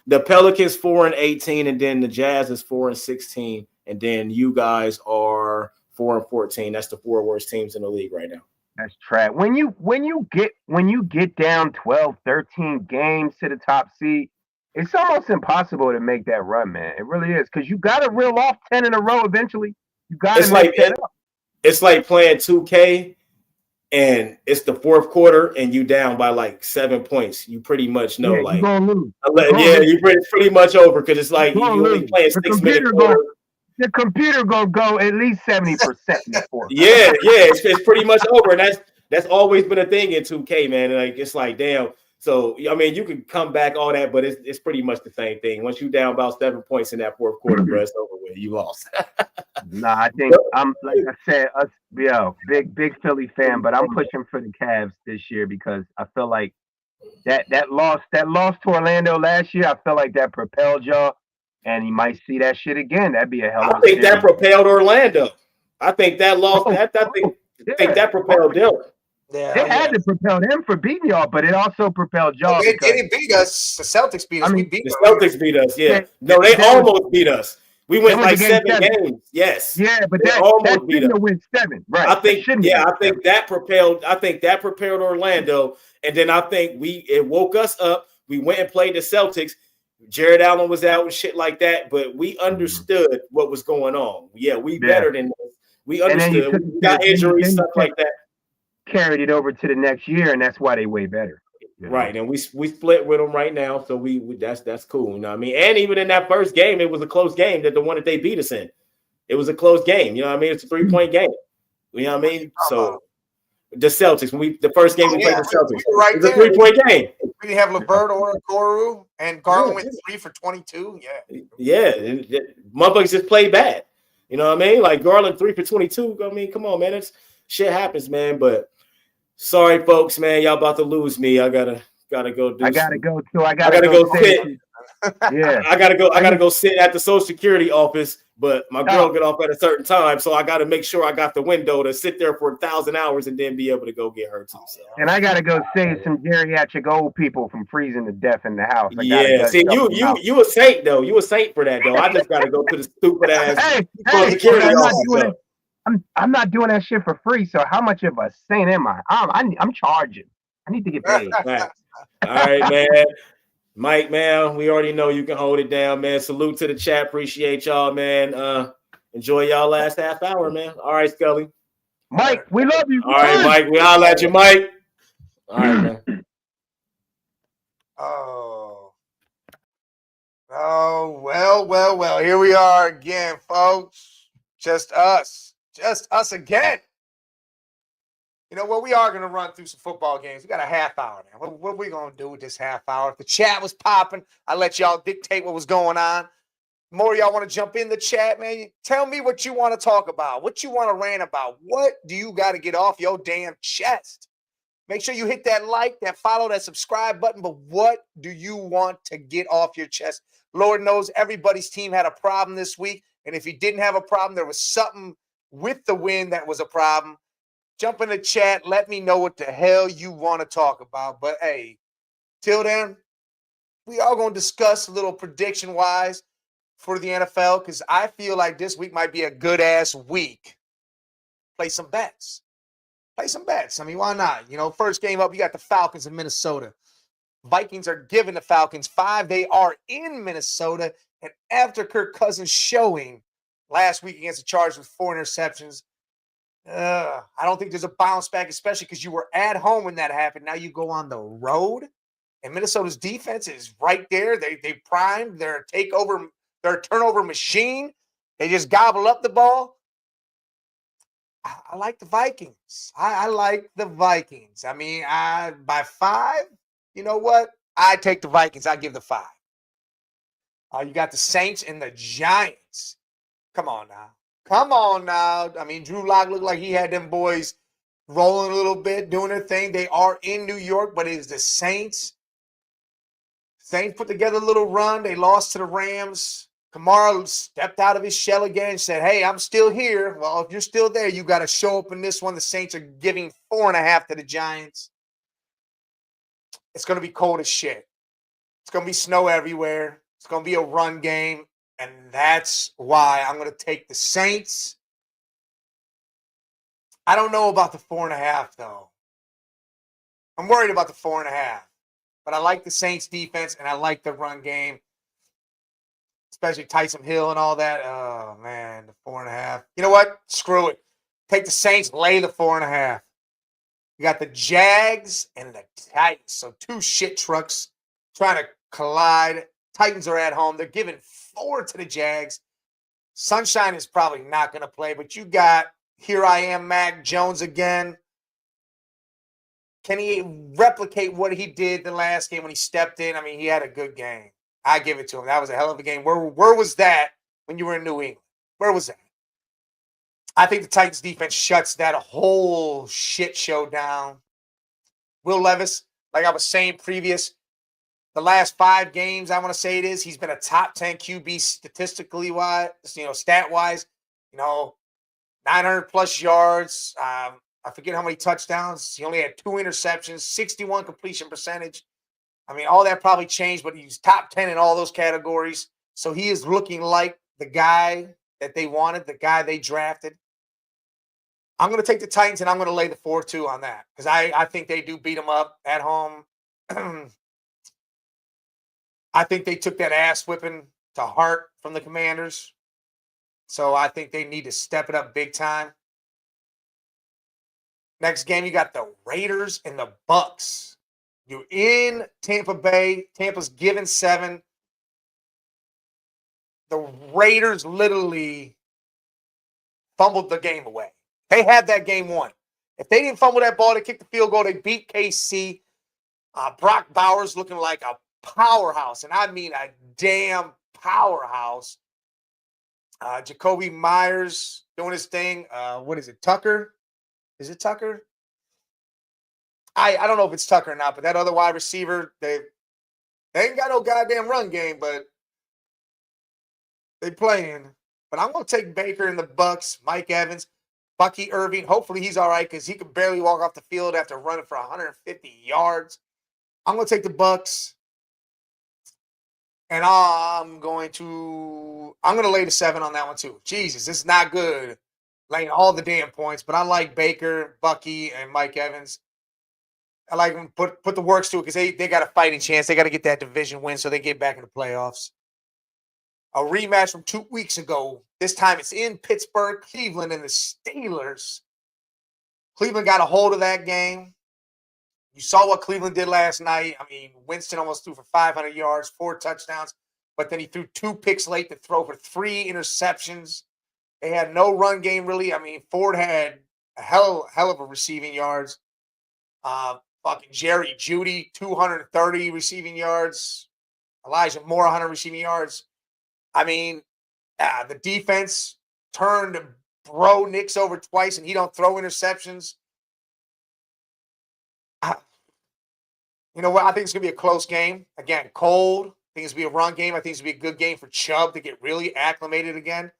the Pelicans 4-18, and then the Jazz is 4-16, and then you guys are 4-14. That's the 4 worst teams in the league right now. That's trash. When you get down 12, 13 games to the top seed, it's almost impossible to make that run, man. It really is, because you got to reel off 10 in a row eventually. You got to make that up. It's like playing 2K, and it's the 4th quarter, and you down by like 7 points. You pretty much know, you're gonna lose. You're pretty much over, because it's like you only playing 6 minutes. The computer gonna go at least 70% before. Yeah, it's pretty much over, and that's always been a thing in 2K, man. Like it's like damn. So I mean, you can come back all that, but it's pretty much the same thing. Once you down about 7 points in that 4th quarter, bro, it's over with. You lost. Nah, I think I'm like I said, big Philly fan, but I'm pushing for the Cavs this year, because I feel like that loss to Orlando last year, I feel like that propelled y'all. And he might see that shit again. That'd be a hell of a I think that propelled Orlando. I think that lost. I think that propelled them. Yeah, It had to propel them for beating y'all, but it also propelled y'all. They didn't beat us. The Celtics beat us. We beat the them. Celtics beat us. Yeah, no, they almost beat us. We went like 7 games. Yes. Yeah, but they that almost beat shouldn't us. have went 7. Right. I think that propelled Orlando, and then I think it woke us up. We went and played the Celtics. Jared Allen was out and shit like that, but we understood what was going on. Yeah, we better than this. We understood. We got injuries, stuff like that. Carried it over to the next year, and that's why they way better. Right, and we split with them right now, so we that's cool. You know what I mean? And even in that first game, it was a close game. That the one that they beat us in, it was a close game. You know what I mean? It's a 3-point game. You know what I mean? So the Celtics, the first game we played the Celtics, it was a 3-point game. We didn't have LeVert or Okoro, and Garland went 3 for 22. Yeah, motherfuckers just play bad. You know what I mean? Like Garland 3 for 22. I mean, come on, man. It's shit happens, man. But sorry, folks, man. Y'all about to lose me. I gotta go do. I gotta go too. I gotta go sit. Yeah, I gotta go sit at the Social Security office. But my girl get off at a certain time, so I got to make sure I got the window to sit there for 1,000 hours and then be able to go get her too. So. And I got to go save some geriatric old people from freezing to death in the house. See, you a saint though. You a saint for that though. I just got to go to the stupid ass security office. I'm not doing that shit for free. So how much of a saint am I? I'm charging. I need to get paid. Right. All right, man. Mike, man, we already know you can hold it down, man. Salute to the chat. Appreciate y'all, man. Enjoy y'all last half hour, man. All right, Scully. Mike, we love you. All right, Mike. We holler at you, Mike. All right, man. Well. Here we are again, folks. Just us again. You know what? We are going to run through some football games. We got a half hour now. What are we going to do with this half hour? If the chat was popping, I let y'all dictate what was going on. More of y'all want to jump in the chat, man? Tell me what you want to talk about, what you want to rant about. What do you got to get off your damn chest? Make sure you hit that like, that follow, that subscribe button. But what do you want to get off your chest? Lord knows everybody's team had a problem this week. And if you didn't have a problem, there was something with the win that was a problem. Jump in the chat. Let me know what the hell you want to talk about. But, hey, till then, we are going to discuss a little prediction-wise for the NFL because I feel like this week might be a good-ass week. Play some bets. I mean, why not? You know, first game up, you got the Falcons in Minnesota. Vikings are giving the Falcons 5. They are in Minnesota. And after Kirk Cousins showing last week against the Chargers with 4 interceptions, I don't think there's a bounce back, especially because you were at home when that happened. Now you go on the road, and Minnesota's defense is right there. They primed. They're a turnover machine. They just gobble up the ball. I like the Vikings. I like the Vikings. I mean, by 5, you know what? I take the Vikings. I give the 5. You got the Saints and the Giants. Come on now. I mean, Drew Lock looked like he had them boys rolling a little bit, doing their thing. They are in New York, but it is the Saints. Saints put together a little run. They lost to the Rams. Kamara stepped out of his shell again and said, hey, I'm still here. Well, if you're still there, you got to show up in this one. The Saints are giving 4.5 to the Giants. It's going to be cold as shit. It's going to be snow everywhere. It's going to be a run game. And that's why I'm going to take the Saints. I don't know about the 4.5, though. I'm worried about the 4.5. But I like the Saints defense, and I like the run game, especially Tyson Hill and all that. Oh, man, the 4.5. You know what? Screw it. Take the Saints, lay the 4.5. You got the Jags and the Titans. So 2 shit trucks trying to collide. Titans are at home. They're giving 4 to the Jags. Sunshine is probably not going to play, but you got Here I Am Mac Jones again. Can he replicate what he did the last game when he stepped in? I mean, he had a good game. I give it to him. That was a hell of a game. Where was that when you were in New England? Where was that? I think the Titans defense shuts that whole shit show down. Will Levis, like I was saying previous, the last 5 games, I want to say he's been a top 10 QB statistically wise, stat wise, 900 plus yards, I forget how many touchdowns. He only had 2 interceptions, 61 completion percentage. I mean, all that probably changed, but he's top 10 in all those categories. So he is looking like the guy that they wanted, the guy they drafted. I'm going to take the Titans, and I'm going to lay the 4-2 on that because I think they do beat them up at home. I think they took that ass whipping to heart from the Commanders. So I think they need to step it up big time. Next game, you got the Raiders and the Bucks. You're in Tampa Bay. Tampa's given 7. The Raiders literally fumbled the game away. They had that game won. If they didn't fumble that ball, they kicked the field goal, they beat KC. Brock Bowers looking like a powerhouse, and I mean a damn powerhouse. Jacoby Myers doing his thing. What is it, Tucker? Is it Tucker? I don't know if it's Tucker or not, but that other wide receiver, they ain't got no goddamn run game, but they playing. But I'm going to take Baker and the Bucks, Mike Evans, Bucky Irving. Hopefully he's all right because he could barely walk off the field after running for 150 yards. I'm going to take the Bucks. And I'm going to lay the 7 on that one too. Jesus, it's not good laying all the damn points, but I like Baker, Bucky, and Mike Evans. I like them put the works to it because they got a fighting chance. They got to get that division win so they get back in the playoffs. A rematch from 2 weeks ago. This time it's in Pittsburgh, Cleveland, and the Steelers. Cleveland got a hold of that game. You saw what Cleveland did last night. I mean, Winston almost threw for 500 yards, 4 touchdowns, but then he threw 2 picks late to throw for 3 interceptions. They had no run game, really. I mean, Ford had a hell of a receiving yards. Fucking Jerry Jeudy, 230 receiving yards. Elijah Moore, 100 receiving yards. I mean, the defense turned Bro Nix over twice, and he don't throw interceptions. You know what? I think it's going to be a close game. Again, cold. I think it's going to be a run game. I think it's going to be a good game for Chubb to get really acclimated again.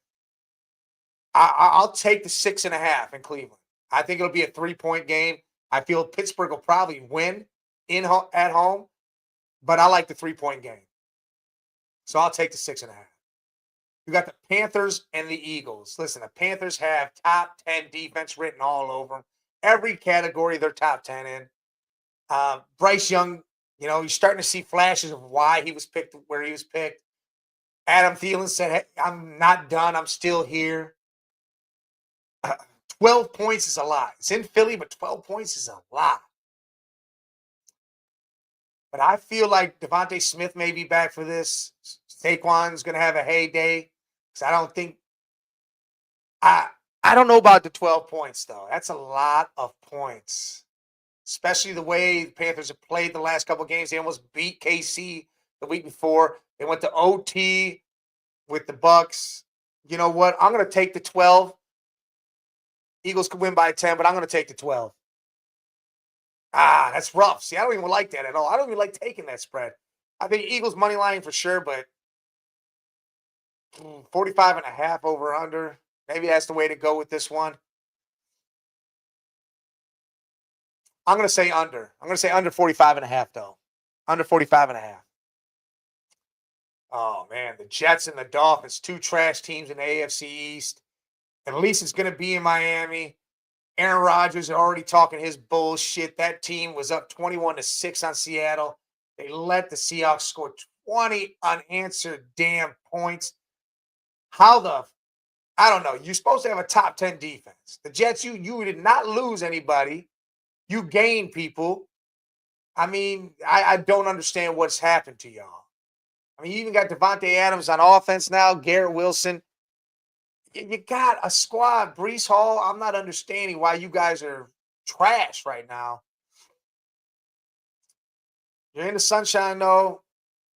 I'll take the 6.5 in Cleveland. I think it'll be a 3-point game. I feel Pittsburgh will probably win at home, but I like the 3-point game. So I'll take the 6.5. You got the Panthers and the Eagles. Listen, the Panthers have top 10 defense written all over them. Every category they're top 10 in. Bryce Young, you know, you're starting to see flashes of why he was picked where he was picked. Adam Thielen said, hey, I'm not done. I'm still here. 12 points is a lot. It's in Philly, but 12 points is a lot. But I feel like Devontae Smith may be back for this. Saquon's going to have a heyday. Because I don't think – I don't know about the 12 points, though. That's a lot of points. Especially the way the Panthers have played the last couple of games. They almost beat KC the week before. They went to OT with the Bucks. You know what? I'm going to take the 12. Eagles could win by 10, but I'm going to take the 12. That's rough. See, I don't even like that at all. I don't even like taking that spread. I think Eagles money line for sure, but 45.5 over under. Maybe that's the way to go with this one. I'm going to say under. I'm going to say under 45.5, though. Under 45.5. Oh, man. The Jets and the Dolphins, 2 trash teams in the AFC East. At least it's going to be in Miami. Aaron Rodgers is already talking his bullshit. That team was up 21-6 on Seattle. They let the Seahawks score 20 unanswered damn points. I don't know. You're supposed to have a top 10 defense. The Jets, you did not lose anybody. You gained people. I mean, I don't understand what's happened to y'all. I mean, you even got Devontae Adams on offense now, Garrett Wilson. You got a squad. Breece Hall, I'm not understanding why you guys are trash right now. You're in the sunshine, though.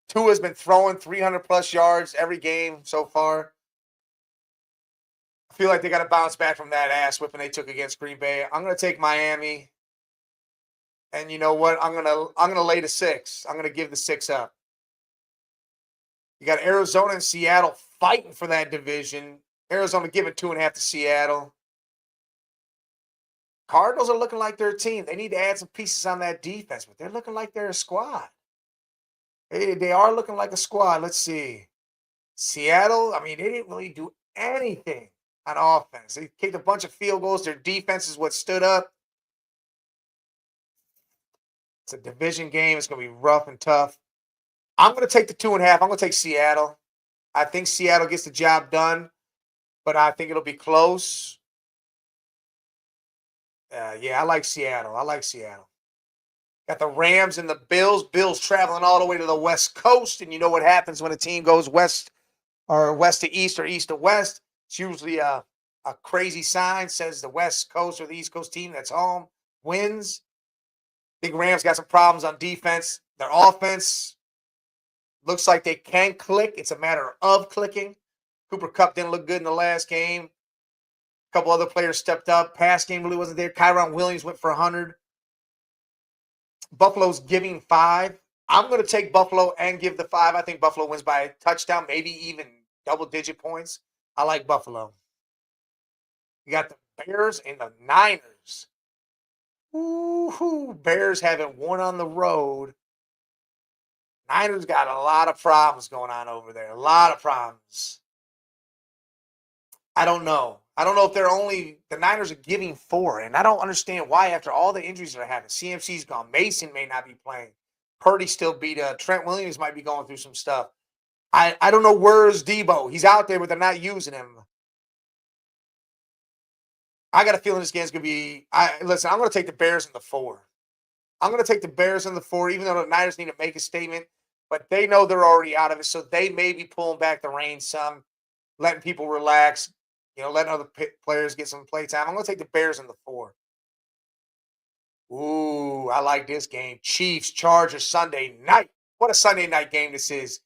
Tua's been throwing 300-plus yards every game so far. I feel like they got to bounce back from that ass whipping they took against Green Bay. I'm going to take Miami. And you know what? I'm gonna lay the 6. I'm going to give the 6 up. You got Arizona and Seattle fighting for that division. Arizona giving 2.5 to Seattle. Cardinals are looking like their team. They need to add some pieces on that defense, but they're looking like they're a squad. They are looking like a squad. Let's see. Seattle, I mean, they didn't really do anything on offense. They kicked a bunch of field goals. Their defense is what stood up. It's a division game. It's going to be rough and tough. I'm going to take the 2.5. I'm going to take Seattle. I think Seattle gets the job done, but I think it'll be close. Yeah, I like Seattle. Got the Rams and the Bills. Bills traveling all the way to the West Coast, and you know what happens when a team goes west to east or east to west. It's usually a crazy sign, says the West Coast or the East Coast team that's home wins. Big Rams got some problems on defense. Their offense looks like they can click. It's a matter of clicking. Cooper Kupp didn't look good in the last game. A couple other players stepped up. Pass game really wasn't there. Kyron Williams went for 100. Buffalo's giving 5. I'm going to take Buffalo and give the 5. I think Buffalo wins by a touchdown, maybe even double-digit points. I like Buffalo. You got the Bears and the Niners. Ooh, Bears haven't won on the road. Niners got a lot of problems going on over there. A lot of problems. I don't know. I don't know if the Niners are giving 4, and I don't understand why after all the injuries they're having. CMC's gone. Mason may not be playing. Purdy still beat up. Trent Williams might be going through some stuff. I don't know where's Debo. He's out there, but they're not using him. I got a feeling this game's going to be listen, I'm going to take the Bears in the 4. I'm going to take the Bears in the 4, even though the Niners need to make a statement. But they know they're already out of it, so they may be pulling back the reins some, letting people relax, letting other players get some play time. I'm going to take the Bears in the 4. Ooh, I like this game. Chiefs, Chargers, Sunday night. What a Sunday night game this is.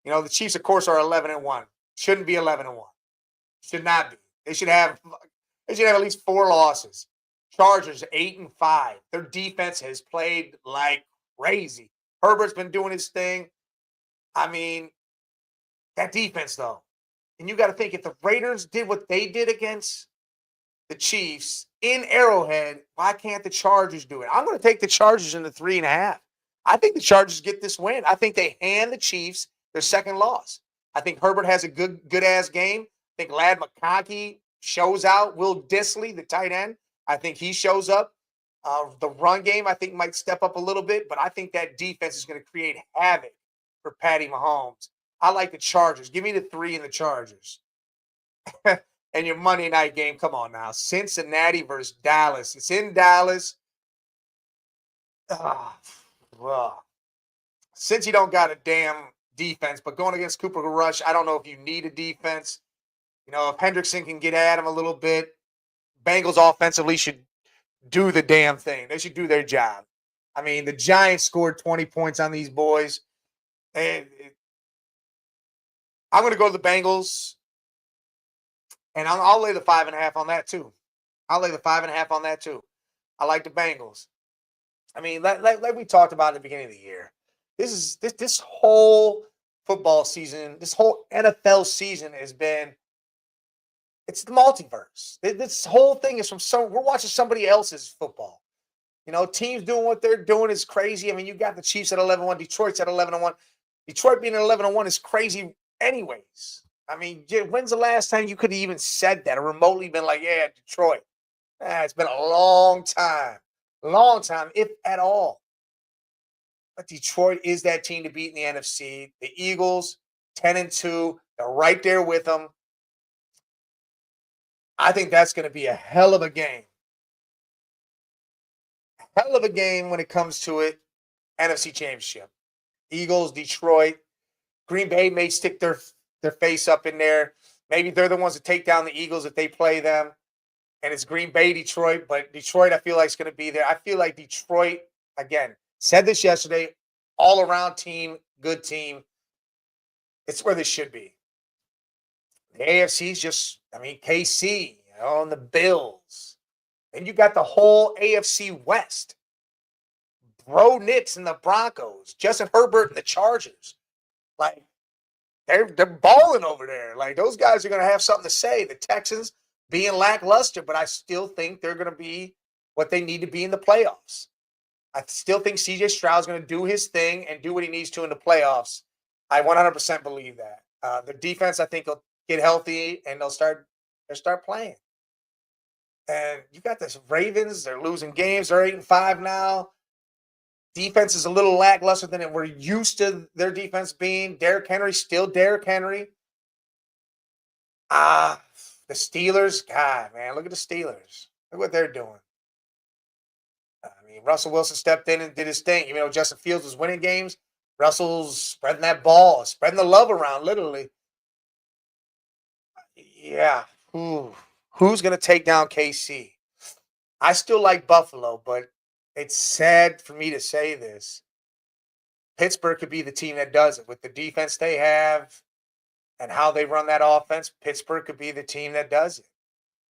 The Chiefs, of course, are 11-1. Shouldn't be 11-1. Should not be. They should have at least 4 losses. Chargers 8-5. Their defense has played like crazy. Herbert's been doing his thing. I mean, that defense, though. And you got to think, if the Raiders did what they did against the Chiefs in Arrowhead, why can't the Chargers do it? I'm going to take the Chargers in the 3.5. I think the Chargers get this win. I think they hand the Chiefs their second loss. I think Herbert has a good-ass game. I think Ladd McConkey shows out. Will Dissly, the tight end, I think he shows up. The run game, I think, might step up a little bit, but I think that defense is going to create havoc for Patty Mahomes. I like the Chargers. Give me the 3 in the Chargers. And your Monday night game, come on now. Cincinnati versus Dallas. It's in Dallas. Since you don't got a damn defense, but going against Cooper Rush, I don't know if you need a defense. If Hendrickson can get at him a little bit, Bengals offensively should do the damn thing. They should do their job. I mean, the Giants scored 20 points on these boys. And I'm going to go to the Bengals, and I'll lay the 5.5 on that too. I like the Bengals. I mean, like we talked about at the beginning of the year, this whole football season, this whole NFL season has been, it's the multiverse. This whole thing is we're watching somebody else's football. Teams doing what they're doing is crazy. I mean, you got the Chiefs at 11-1, Detroit's at 11-1. Detroit being at 11-1 is crazy anyways. I mean, when's the last time you could have even said that or remotely been like, yeah, Detroit? It's been a long time, if at all. But Detroit is that team to beat in the NFC. The Eagles, 10-2, they're right there with them. I think that's going to be a hell of a game. Hell of a game when it comes to it. NFC Championship. Eagles, Detroit. Green Bay may stick their face up in there. Maybe they're the ones that take down the Eagles if they play them. And it's Green Bay, Detroit. But Detroit, I feel like, is going to be there. I feel like Detroit, again, said this yesterday, all-around team, good team. It's where they should be. The AFC's just, KC, and the Bills. And you got the whole AFC West. Bro Knicks and the Broncos. Justin Herbert and the Chargers. Like, they're balling over there. Like, those guys are going to have something to say. The Texans being lackluster, but I still think they're going to be what they need to be in the playoffs. I still think CJ Stroud's going to do his thing and do what he needs to in the playoffs. I 100% believe that. The defense, I think, will get healthy and they'll start playing. And you got this Ravens. They're losing games. They're 8-5 now. Defense is a little lackluster than we're used to their defense being. Derrick Henry, still Derrick Henry. The Steelers, God, man, look at the Steelers. Look what they're doing. I mean, Russell Wilson stepped in and did his thing. Even though Justin Fields was winning games, Russell's spreading that ball, spreading the love around, literally. Yeah. Who's going to take down KC? I still like Buffalo, but it's sad for me to say this. Pittsburgh could be the team that does it. With the defense they have and how they run that offense, Pittsburgh could be the team that does it.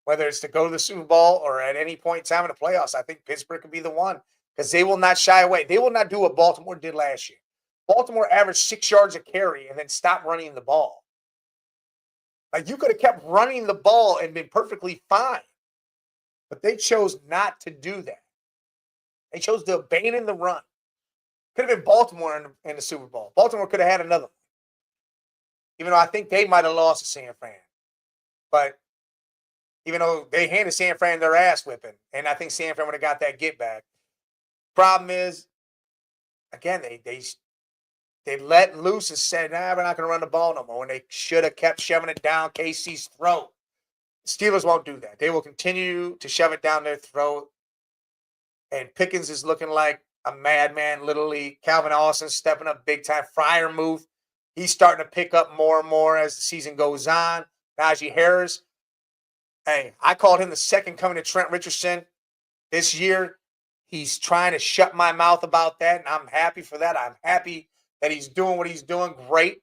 Whether it's to go to the Super Bowl or at any point in time in the playoffs, I think Pittsburgh could be the one because they will not shy away. They will not do what Baltimore did last year. Baltimore averaged 6 yards a carry and then stopped running the ball. Like, you could have kept running the ball and been perfectly fine. But they chose not to do that. They chose to abandon the run. Could have been Baltimore in the Super Bowl. Baltimore could have had another one. Even though I think they might have lost to San Fran. But even though they handed San Fran their ass whipping, and I think San Fran would have got that get back. Problem is, again, they let loose and said, we're not going to run the ball no more. And they should have kept shoving it down KC's throat. Steelers won't do that. They will continue to shove it down their throat. And Pickens is looking like a madman, literally. Calvin Austin stepping up big time. Fryer move. He's starting to pick up more and more as the season goes on. Najee Harris. Hey, I called him the second coming to Trent Richardson this year. He's trying to shut my mouth about that, and I'm happy for that. I'm happy that he's doing what he's doing. Great.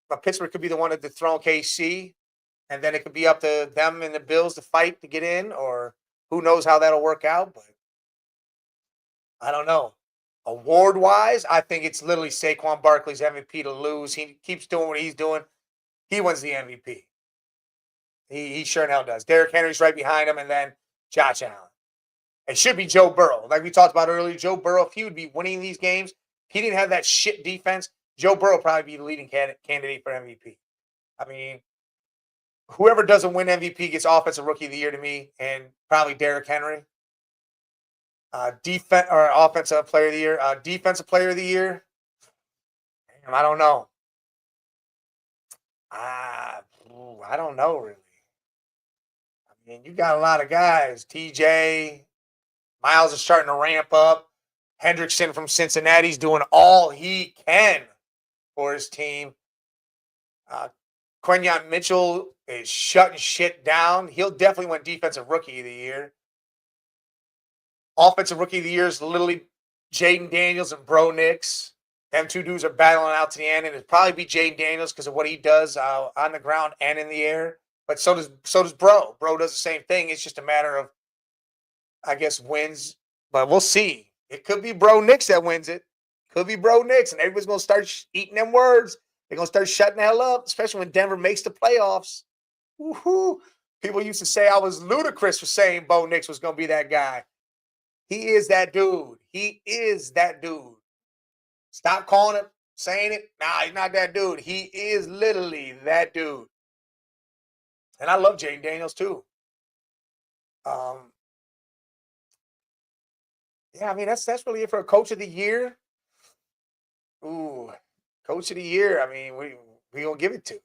But Pittsburgh could be the one to dethrone KC, and then it could be up to them and the Bills to fight to get in, or who knows how that'll work out. But I don't know. Award-wise, I think it's literally Saquon Barkley's MVP to lose. He keeps doing what he's doing. He wins the MVP. He sure in hell does. Derrick Henry's right behind him, and then Josh Allen. It should be Joe Burrow. Like we talked about earlier, Joe Burrow, if he would be winning these games, if he didn't have that shit defense, Joe Burrow would probably be the leading candidate for MVP. I mean, whoever doesn't win MVP gets Offensive Rookie of the Year to me, and probably Derrick Henry. Defense or Offensive Player of the Year. Defensive Player of the Year. Damn, I don't know. I don't know really. I mean, you got a lot of guys. TJ, Miles is starting to ramp up. Hendrickson from Cincinnati's doing all he can for his team. Quinyon Mitchell is shutting shit down. He'll definitely win Defensive Rookie of the Year. Offensive Rookie of the Year is literally Jaden Daniels and Bro Nix. Them two dudes are battling out to the end, and it'd probably be Jaden Daniels because of what he does on the ground and in the air. But so does Bro. Bro does the same thing. It's just a matter of, I guess, wins. But we'll see. It could be Bro Nix that wins it. Could be Bro Nix, and everybody's going to start eating them words. They're going to start shutting the hell up, especially when Denver makes the playoffs. Woo-hoo. People used to say I was ludicrous for saying Bo Nix was going to be that guy. He is that dude. He is that dude. Stop calling him, saying it. Nah, he's not that dude. He is literally that dude. And I love Jaden Daniels too. Yeah, I mean, that's really it for a Coach of the Year. Ooh, Coach of the Year. I mean, we gonna give it to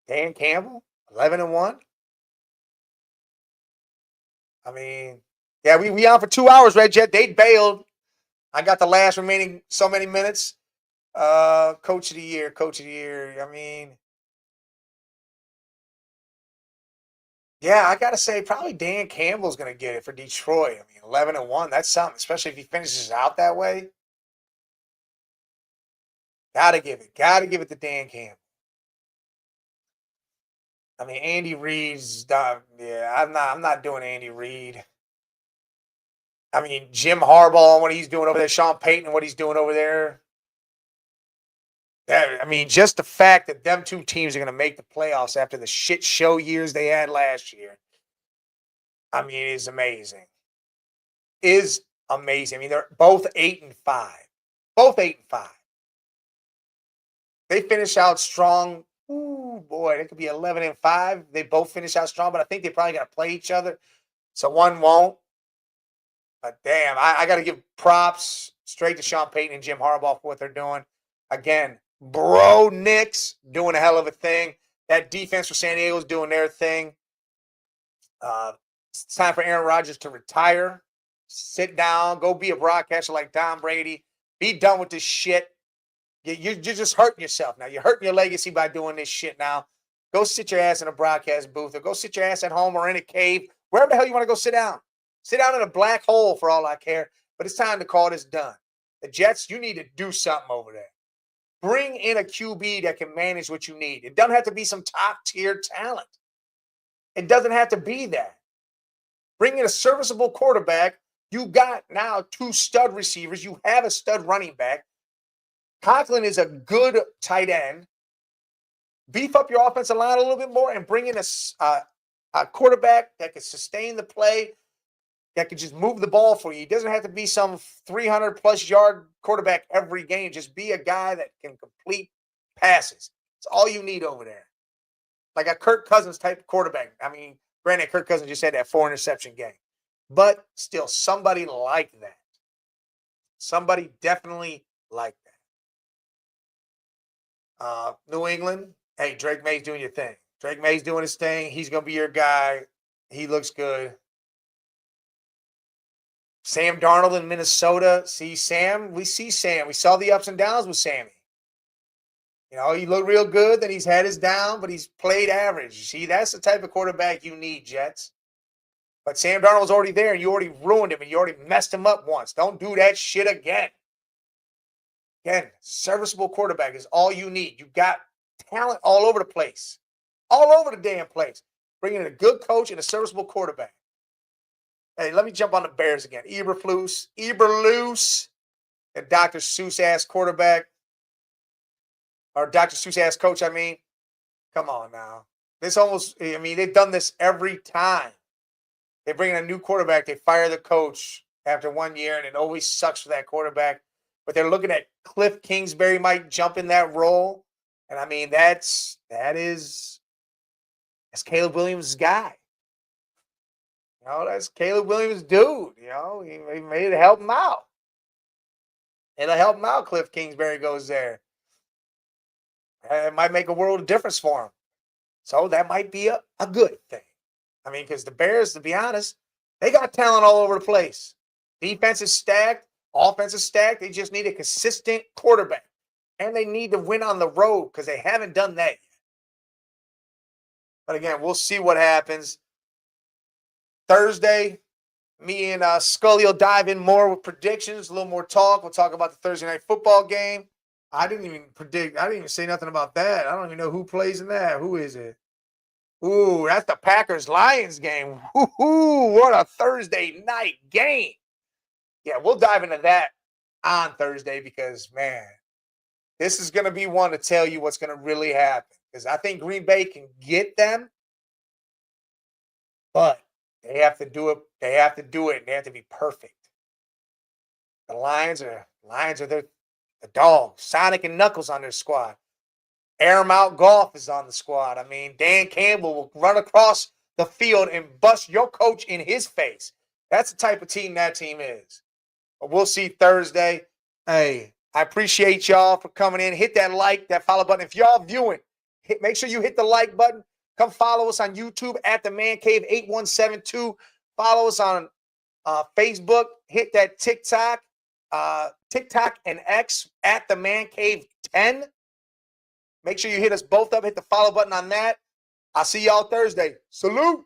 Dan Campbell, 11-1. I mean, yeah, we on for 2 hours, Red Jet. They bailed. I got the last remaining so many minutes. Coach of the Year. I mean, yeah, I gotta say, probably Dan Campbell's gonna get it for Detroit. I mean, 11-1. That's something, especially if he finishes out that way. Gotta give it to Dan Campbell. I mean, Andy Reid's done. Yeah, I'm not doing Andy Reid. I mean, Jim Harbaugh and what he's doing over there, Sean Payton and what he's doing over there. I mean, just the fact that them two teams are going to make the playoffs after the shit show years they had last year. I mean, is amazing. Is amazing. I mean, they're both 8-5. Both 8-5. They finish out strong. Ooh, boy, they could be 11-5. They both finish out strong, but I think they probably got to play each other. So one won't. But damn, I got to give props straight to Sean Payton and Jim Harbaugh for what they're doing. Again, bro Knicks doing a hell of a thing. That defense for San Diego's doing their thing. It's time for Aaron Rodgers to retire. Sit down. Go be a broadcaster like Tom Brady. Be done with this shit. You're just hurting yourself now. You're hurting your legacy by doing this shit now. Go sit your ass in a broadcast booth or go sit your ass at home or in a cave. Wherever the hell you want to go sit down. Sit down in a black hole for all I care. But it's time to call this done. The Jets, you need to do something over there. Bring in a QB that can manage what you need. It doesn't have to be some top-tier talent. It doesn't have to be that. Bring in a serviceable quarterback. You got now 2 stud receivers. You have a stud running back. Conklin is a good tight end. Beef up your offensive line a little bit more and bring in a quarterback that can sustain the play, that can just move the ball for you. He doesn't have to be some 300-plus yard quarterback every game. Just be a guy that can complete passes. It's all you need over there. Like a Kirk Cousins type quarterback. I mean, granted, Kirk Cousins just had that 4-interception game. But still, somebody like that. Somebody definitely like that. New England, hey, Drake May's doing your thing. Drake May's doing his thing. He's going to be your guy. He looks good. Sam Darnold in Minnesota. See Sam. We saw the ups and downs with Sammy. You know, he looked real good. Then he's had his down, but he's played average. You see, that's the type of quarterback you need, Jets. But Sam Darnold was already there, and you already ruined him, and you already messed him up once. Don't do that shit again. Again, serviceable quarterback is all you need. You got talent all over the place. All over the damn place. Bring in a good coach and a serviceable quarterback. Hey, let me jump on the Bears again. Eberflus, a Dr. Seuss-ass quarterback. Or Dr. Seuss-ass coach, I mean. Come on now. They've done this every time. They bring in a new quarterback. They fire the coach after 1 year, and it always sucks for that quarterback. But they're looking at Cliff Kingsbury might jump in that role. And, I mean, that's Caleb Williams' guy. You know, that's Caleb Williams' dude. You know, he made it help him out. It'll help him out, Cliff Kingsbury goes there. It might make a world of difference for him. So that might be a good thing. I mean, because the Bears, to be honest, they got talent all over the place. Defense is stacked. Offense is stacked. They just need a consistent quarterback. And they need to win on the road because they haven't done that yet. But again, we'll see what happens. Thursday, me and Scully will dive in more with predictions, a little more talk. We'll talk about the Thursday night football game. I didn't even say nothing about that. I don't even know who plays in that. Who is it? Ooh, that's the Packers-Lions game. Ooh, what a Thursday night game. Yeah, we'll dive into that on Thursday because, man, this is going to be one to tell you what's going to really happen. Because I think Green Bay can get them, but they have to do it. They have to do it, and they have to be perfect. The Lions are the dogs. Sonic and Knuckles on their squad. Air 'em out golf is on the squad. I mean, Dan Campbell will run across the field and bust your coach in his face. That's the type of team that team is. But we'll see Thursday. Hey, I appreciate y'all for coming in. Hit that like, that follow button. If y'all viewing, make sure you hit the like button. Come follow us on YouTube at the Man Cave 8172. Follow us on Facebook. Hit that TikTok and X at the Man Cave 10. Make sure you hit us both up. Hit the follow button on that. I'll see y'all Thursday. Salute.